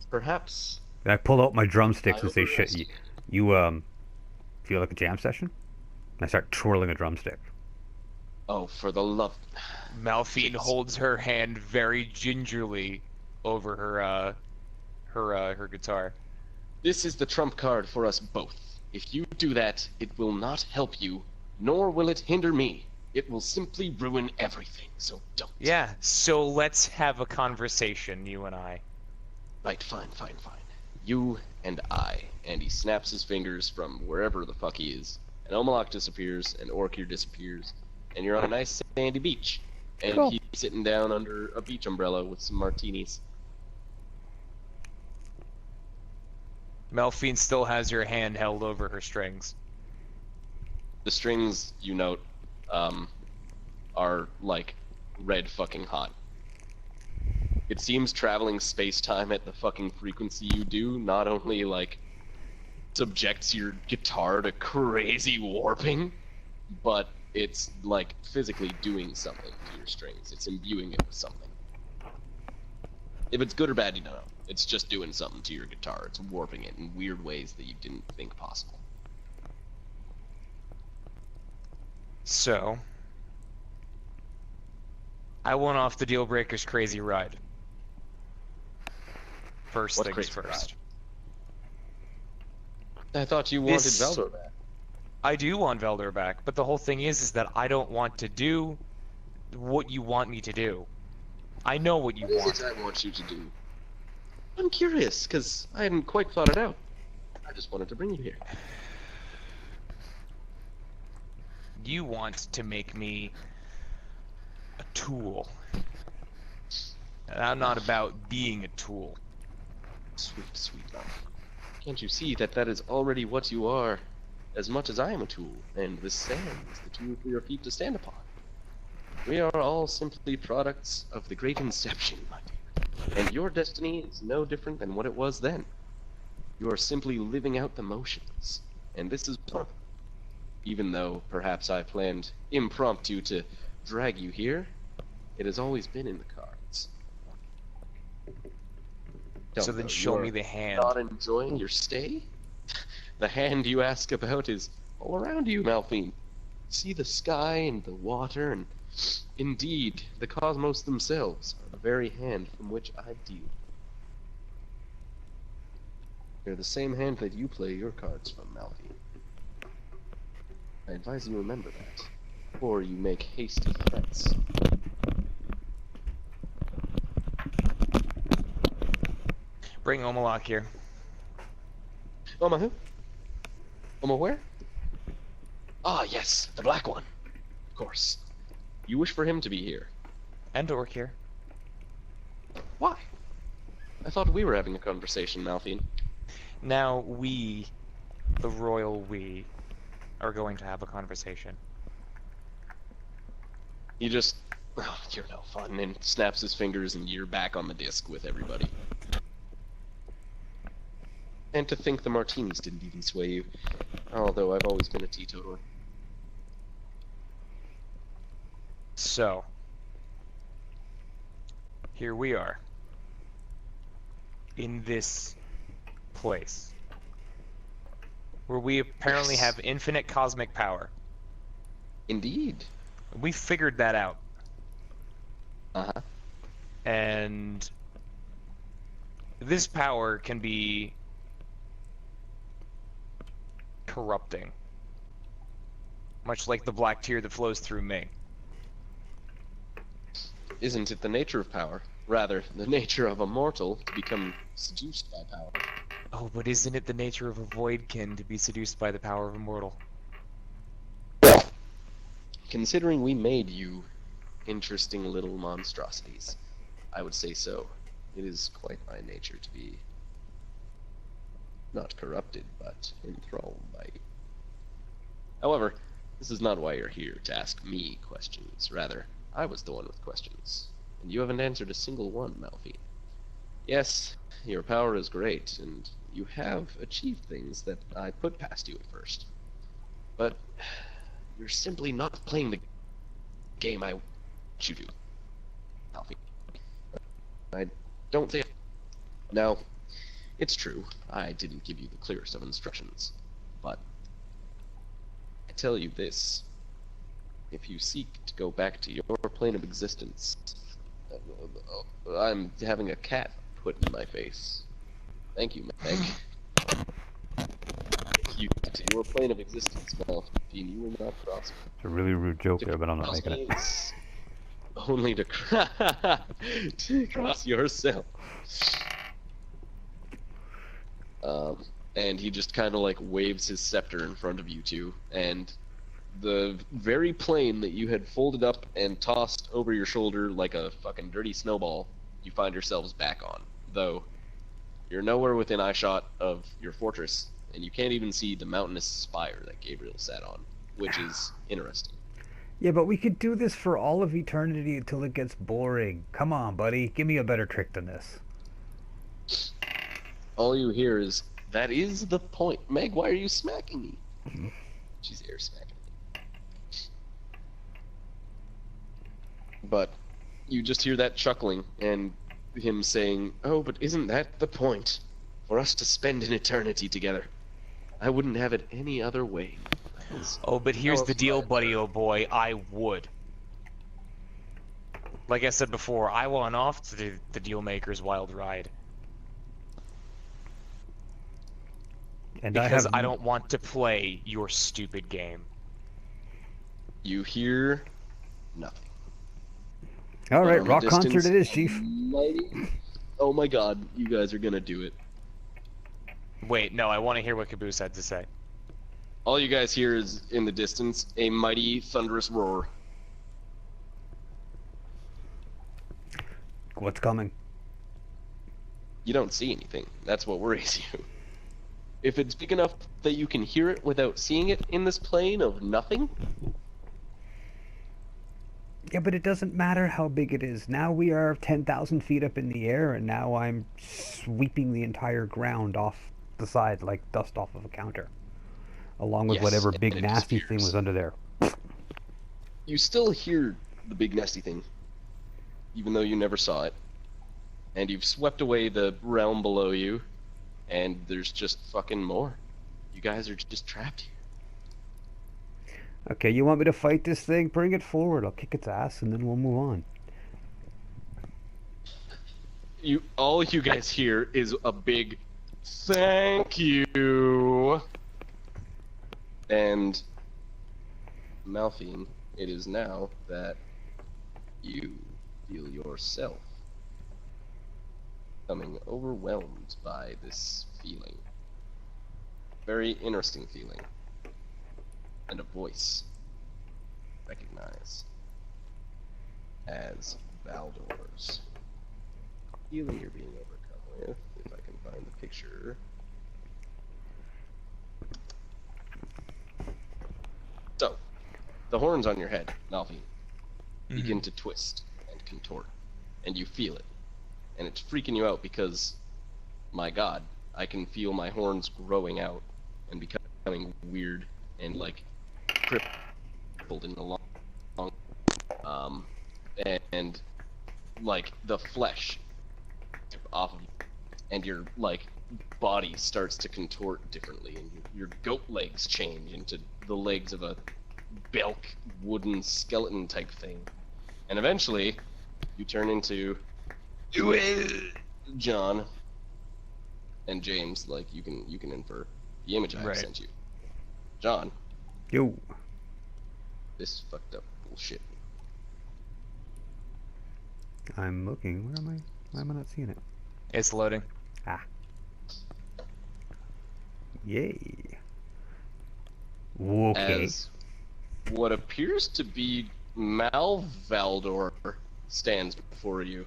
perhaps... And I pull out my drumsticks I and say, "Shit, you feel like a jam session?" And I start twirling a drumstick. Oh, for the love... Malphine holds her hand very gingerly over her guitar. This is the trump card for us both. If you do that, it will not help you, nor will it hinder me. It will simply ruin everything, so don't. Yeah, so let's have a conversation, you and I. Right, fine. You and I. And he snaps his fingers from wherever the fuck he is. And Omalach disappears, and Orkir disappears, and you're on a nice sandy beach. And Cool. he's sitting down under a beach umbrella with some martinis. Malphine still has your hand held over her strings. The strings, you note, are like red fucking hot. It seems traveling space-time at the fucking frequency you do not only like subjects your guitar to crazy warping, but it's like physically doing something to your strings. It's imbuing it with something. If it's good or bad, you don't know. It's just doing something to your guitar. It's warping it in weird ways that you didn't think possible. So, I went off the Deal Breaker's crazy ride. First What things crazy first. I thought you wanted This- Valdor back. I do want Velder back, but the whole thing is that I don't want to do what you want me to do. I know what you What is want. it I want you to do? I'm curious, because I hadn't quite thought it out. I just wanted to bring you here. You want to make me a tool. And I'm not about being a tool. Sweet love. Can't you see that that is already what you are, as much as I am a tool, and this sand is the tool for your feet to stand upon? We are all simply products of the great inception, my dear. And your destiny is no different than what it was then. You are simply living out the motions, and this is one of them. Even though perhaps I planned impromptu to drag you here, it has always been in the cards. So Don't then know, show you're me the hand. Not enjoying your stay? The hand you ask about is all around you, Malphine. See the sky and the water, and indeed, the cosmos themselves are the very hand from which I deal. They're the same hand that you play your cards from, Malphine. I advise you remember that, before you make hasty threats. Bring Omalach here. Oma who? Oma where? Ah, yes, the black one. Of course. You wish for him to be here. And Orc here. Why? I thought we were having a conversation, Malphine. Now we, the royal we, are going to have a conversation. He just, oh, you're no fun, and snaps his fingers, and you're back on the disc with everybody. And to think the martinis didn't even sway you, although I've always been a teetotaler. So, here we are. In this place. Where we apparently Yes. have infinite cosmic power. Indeed. We figured that out. Uh-huh. And this power can be corrupting. Much like the black tear that flows through me. Isn't it the nature of power? Rather, the nature of a mortal to become seduced by power. Oh, but isn't it the nature of a voidkin to be seduced by the power of a mortal? Considering we made you interesting little monstrosities, I would say so. It is quite my nature to be not corrupted, but enthralled by you. However, this is not why you're here to ask me questions. Rather, I was the one with questions, and you haven't answered a single one, Malphine. Yes, your power is great, and you have achieved things that I put past you at first. But you're simply not playing the game I want you to, Malphine. I don't think... Now, it's true, I didn't give you the clearest of instructions, but I tell you this. If you seek to go back to your plane of existence... I'm having a cat put in my face. Thank you, Meg. If you to your plane of existence, Malphine, you will not prosper. It's a really rude joke there, but I'm not making it. Only to cross yourself. And he just kind of like waves his scepter in front of you two, and the very plane that you had folded up and tossed over your shoulder like a fucking dirty snowball, you find yourselves back on. Though, you're nowhere within eyeshot of your fortress, and you can't even see the mountainous spire that Gabriel sat on, which is interesting. Yeah, but we could do this for all of eternity until it gets boring. Come on, buddy. Give me a better trick than this. All you hear is, that is the point. Meg, why are you smacking me? She's air smacking me. But you just hear that chuckling and him saying, oh, but isn't that the point? For us to spend an eternity together. I wouldn't have it any other way. Oh, but here's the deal, buddy, oh boy, I would. Like I said before, I want off to the Dealmaker's wild ride. And Because I don't want to play your stupid game. You hear nothing. All right, In the rock distance, concert it is, Chief. Oh my god, you guys are gonna do it. Wait, no, I want to hear what Caboose had to say. All you guys hear is, in the distance, a mighty, thunderous roar. What's coming? You don't see anything. That's what worries you. If it's big enough that you can hear it without seeing it in this plane of nothing... Yeah, but it doesn't matter how big it is. Now we are 10,000 feet up in the air, and now I'm sweeping the entire ground off the side like dust off of a counter. Along with Yes, whatever and big it nasty thing disappears. was under there. You still hear the big nasty thing, even though you never saw it. And you've swept away the realm below you, and there's just fucking more. You guys are just trapped here. Okay, you want me to fight this thing? Bring it forward. I'll kick its ass, and then we'll move on. All you guys hear is a big thank you. And Malphine, it is now that you feel yourself becoming overwhelmed by this feeling. Very interesting feeling. And a voice recognize as Valdor's. Feeling you're being overcome with, if I can find the picture. So, the horns on your head, Malphine, begin to twist and contort, and you feel it. And it's freaking you out because, my god, I can feel my horns growing out and becoming weird and like crippled in the long and like the flesh off of you, and your like body starts to contort differently, and your goat legs change into the legs of a Belk wooden skeleton type thing, and eventually you turn into John and James. Like you can infer the image I sent you. John, Yo. this fucked up bullshit. I'm looking. Where am I? Why am I not seeing it? It's loading. Ah. Yay. Okay. As what appears to be Malvaldor stands before you.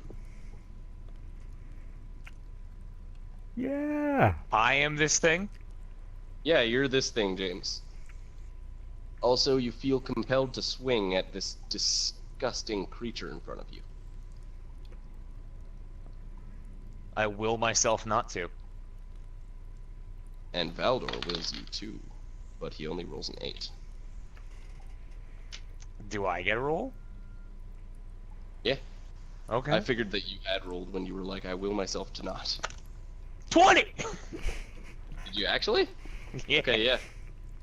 Yeah. I am this thing? Yeah, you're this thing, James. Also, you feel compelled to swing at this disgusting creature in front of you. I will myself not to. And Valdor wills you too, but he only rolls an 8. Do I get a roll? Yeah. Okay. I figured that you had rolled when you were like, I will myself to not. 20! Did you actually? Yeah. Okay, yeah.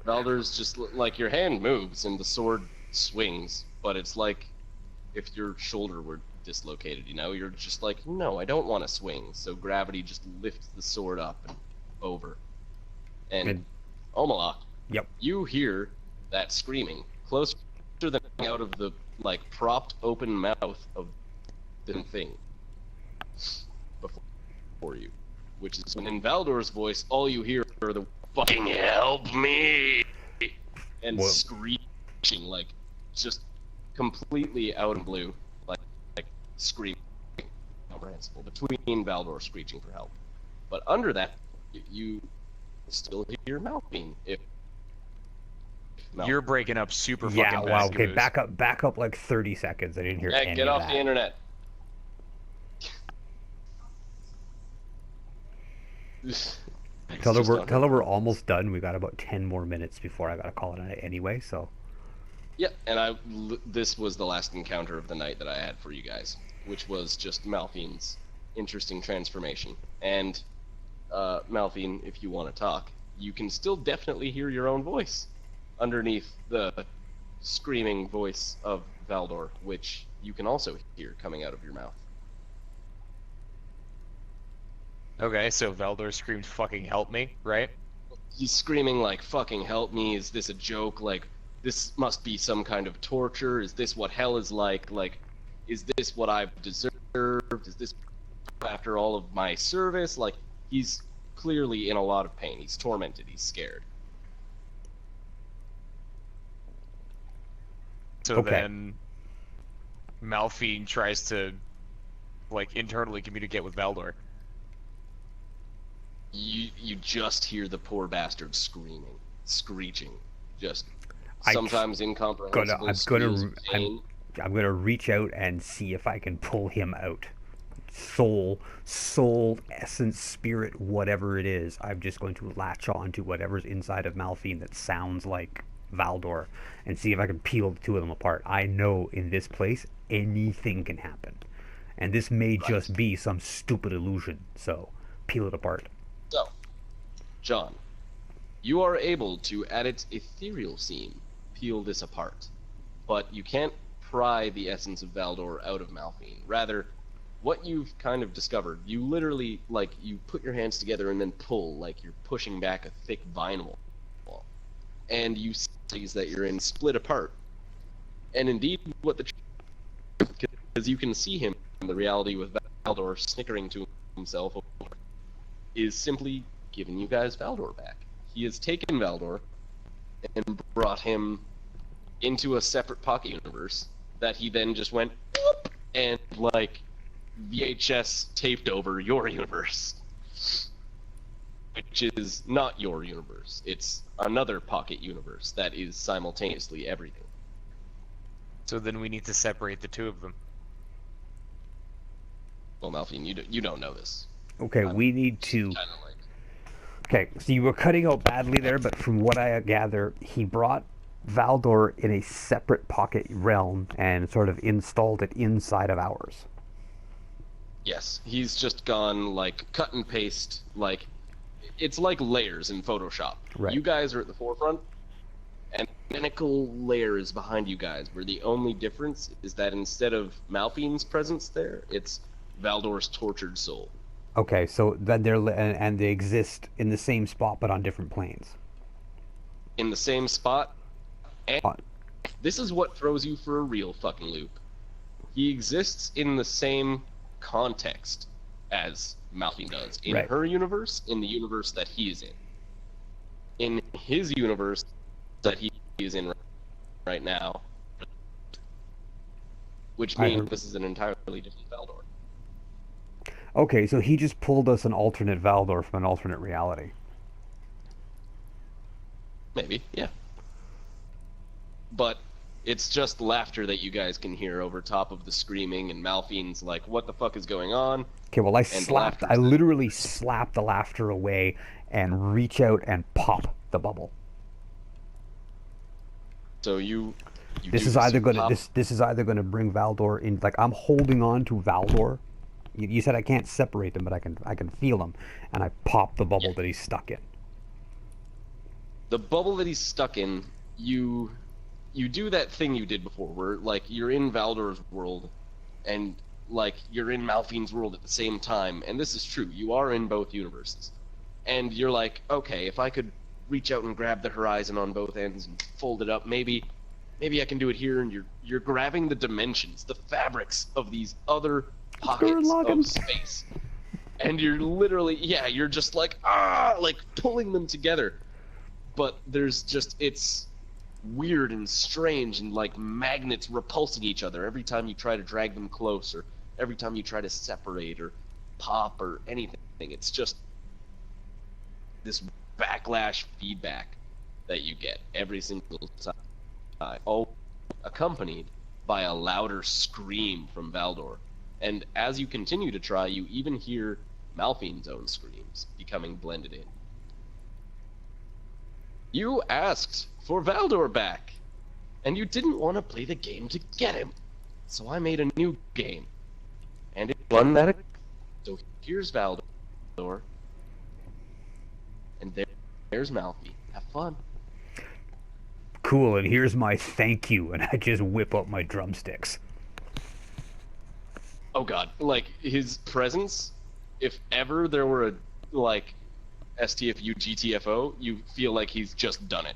Valdor's just like your hand moves and the sword swings, but it's like if your shoulder were dislocated, you know? You're just like, no, I don't want to swing. So gravity just lifts the sword up and over. And Omalach, Yep. you hear that screaming closer than out of the like propped open mouth of the thing before you, which is when in Valdor's voice, all you hear are the fucking help me and Whoa. screeching, like just completely out of blue, like screaming comprehensible between Valdor screeching for help. But under that, you still hear Malphine. If You're breaking up super Yeah, fucking wow, fast. okay, Caboose. back up like 30 seconds. I didn't hear any get of off that. the internet. Tell her we're almost done. We got about 10 more minutes before I gotta call it a night anyway, so. Yeah, and this was the last encounter of the night that I had for you guys, which was just Malphine's interesting transformation. And Malphine, if you want to talk, you can still definitely hear your own voice underneath the screaming voice of Valdor, which you can also hear coming out of your mouth. Okay, so Valdor screamed fucking help me, right? He's screaming like, fucking help me, is this a joke? Like, this must be some kind of torture. Is this what hell is like? Like, is this what I've deserved? Is this after all of my service? Like, he's clearly in a lot of pain. He's tormented. He's scared. So Okay. then Malphine tries to, like, internally communicate with Valdor. You just hear the poor bastard screaming, screeching, just I sometimes incomprehensible squeals of pain. I'm gonna reach out and see if I can pull him out. Soul, essence, spirit, whatever it is. I'm just going to latch on to whatever's inside of Malphine that sounds like Valdor and see if I can peel the two of them apart. I know in this place anything can happen. And this may just be some stupid illusion, so peel it apart. So, John, you are able to, at its ethereal seam, peel this apart, but you can't pry the essence of Valdor out of Malphine. Rather, what you've kind of discovered, you literally, like, you put your hands together and then pull, like you're pushing back a thick vinyl wall. And you see that you're in split apart. And indeed, what the because you can see him in the reality with Valdor snickering to himself, is simply giving you guys Valdor back. He has taken Valdor and brought him into a separate pocket universe that he then just went whoop, and like VHS taped over your universe, which is not your universe. It's another pocket universe that is simultaneously everything. So then we need to separate the two of them. Well, Malphine, you don't know this. Okay, we need to. Kinda like, Okay, so you were cutting out badly there, but from what I gather, he brought Valdor in a separate pocket realm and sort of installed it inside of ours. yes, he's just gone like cut and paste. Like, it's like layers in Photoshop. Right. You guys are at the forefront, and identical layer is behind you guys, where the only difference is that instead of Malphine's presence there, it's Valdor's tortured soul. Okay, so then and they exist in the same spot but on different planes. In the same spot, and Uh, this is what throws you for a real fucking loop. He exists in the same context as Malphine does. In Right. her universe, in the universe that he is in. In his universe that he is in right now, which I means heard- this is an entirely different Valdor. Okay, so he just pulled us an alternate Valdor from an alternate reality. Maybe, yeah. But it's just laughter that you guys can hear over top of the screaming, and Malphine's like, what the fuck is going on? Okay, well, And the laughter's I that- literally slap the laughter away and reach out and pop the bubble. So you This do is either gonna pop- this is either gonna bring Valdor in. Like, I'm holding on to Valdor. You said I can't separate them, but I can feel them, and I pop the bubble that he's stuck in. the bubble that he's stuck in, you do that thing you did before, where like you're in Valdor's world, and like you're in Malphine's world at the same time, and this is true. You are in both universes, and you're like, okay, if I could reach out and grab the horizon on both ends and fold it up, maybe I can do it here. And you're grabbing the dimensions, the fabrics of these other pockets of space, and you're literally, you're just like like pulling them together. But there's just, it's weird and strange, and like magnets repulsing each other every time you try to drag them close, or every time you try to separate or pop or anything. It's just this backlash feedback that you get every single time, all accompanied by a louder scream from Valdor. And as you continue to try, you even hear Malphine's own screams becoming blended in. You asked for Valdor back, and you didn't want to play the game to get him. So I made a new game, and it won that. So here's Valdor, and there's Malphine. Have fun. Cool, and here's my thank you, and I just whip up my drumsticks. Oh god, like his presence, if ever there were a like STFU GTFO, you feel like he's just done it.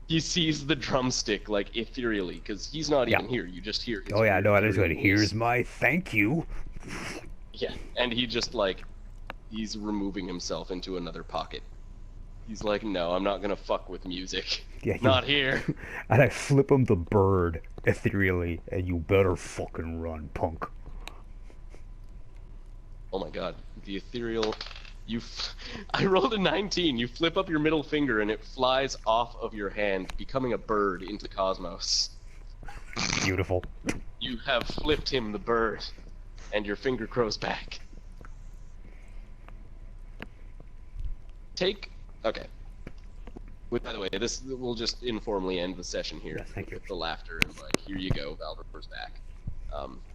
He sees the drumstick like ethereally, because he's not even here. You just hear his Oh yeah, no, I weird just went, voice. here's my thank you. Yeah, and he just like, he's removing himself into another pocket. He's like, no, I'm not gonna fuck with music. Yeah, Not here. And I flip him the bird ethereally, and you better fucking run, punk. Oh my god, the ethereal. I rolled a 19. You flip up your middle finger and it flies off of your hand, becoming a bird into the cosmos. Beautiful. You have flipped him the bird, and your finger grows back. Okay. By the way, this will just informally end the session here. Yes, thank you. With the laughter and like, here you go, Valdor's back.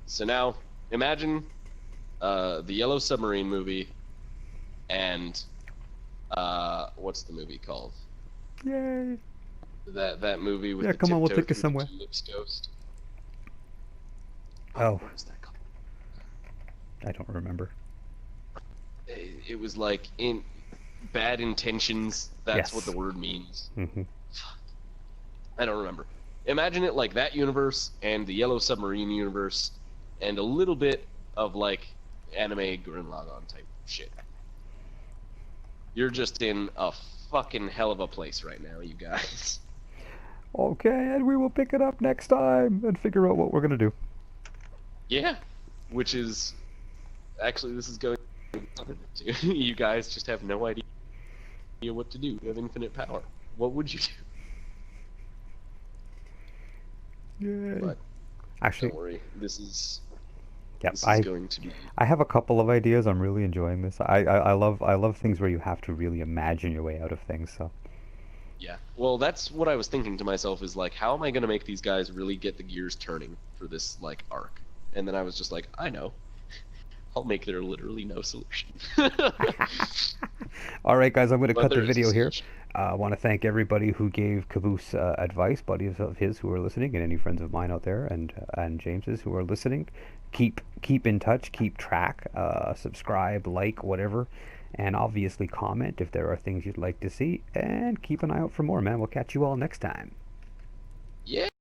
So now, imagine the Yellow Submarine movie, and what's the movie called? Yay. That movie with Yeah, the come on, we'll tiptoe take us through the somewhere. tulips ghost. Oh, What was that called? I don't remember. It was like in bad intentions. That's Yes. what the word means. Hmm. I don't remember. Imagine it like that universe and the Yellow Submarine universe, and a little bit of like anime Gurren Lagann type shit. You're just in a fucking hell of a place right now, you guys. Okay, and we will pick it up next time and figure out what we're gonna do. Yeah, which is actually, this is going to you guys just have no idea what to do. You have infinite power. What would you do? Yay. But Actually, don't worry, this is yep, this is going to be. I have a couple of ideas. I'm really enjoying this. I love things where you have to really imagine your way out of things. So Yeah. Well, that's what I was thinking to myself, is like, how am I going to make these guys really get the gears turning for this like arc? And then I was just like, I know. I'll make there literally no solution. all right, guys, I'm going to But cut the there's a video here. solution. I want to thank everybody who gave Caboose advice, buddies of his who are listening, and any friends of mine out there, and James's who are listening. Keep in touch, keep track, subscribe, like, whatever, and obviously comment if there are things you'd like to see, and keep an eye out for more, man. We'll catch you all next time. Yeah.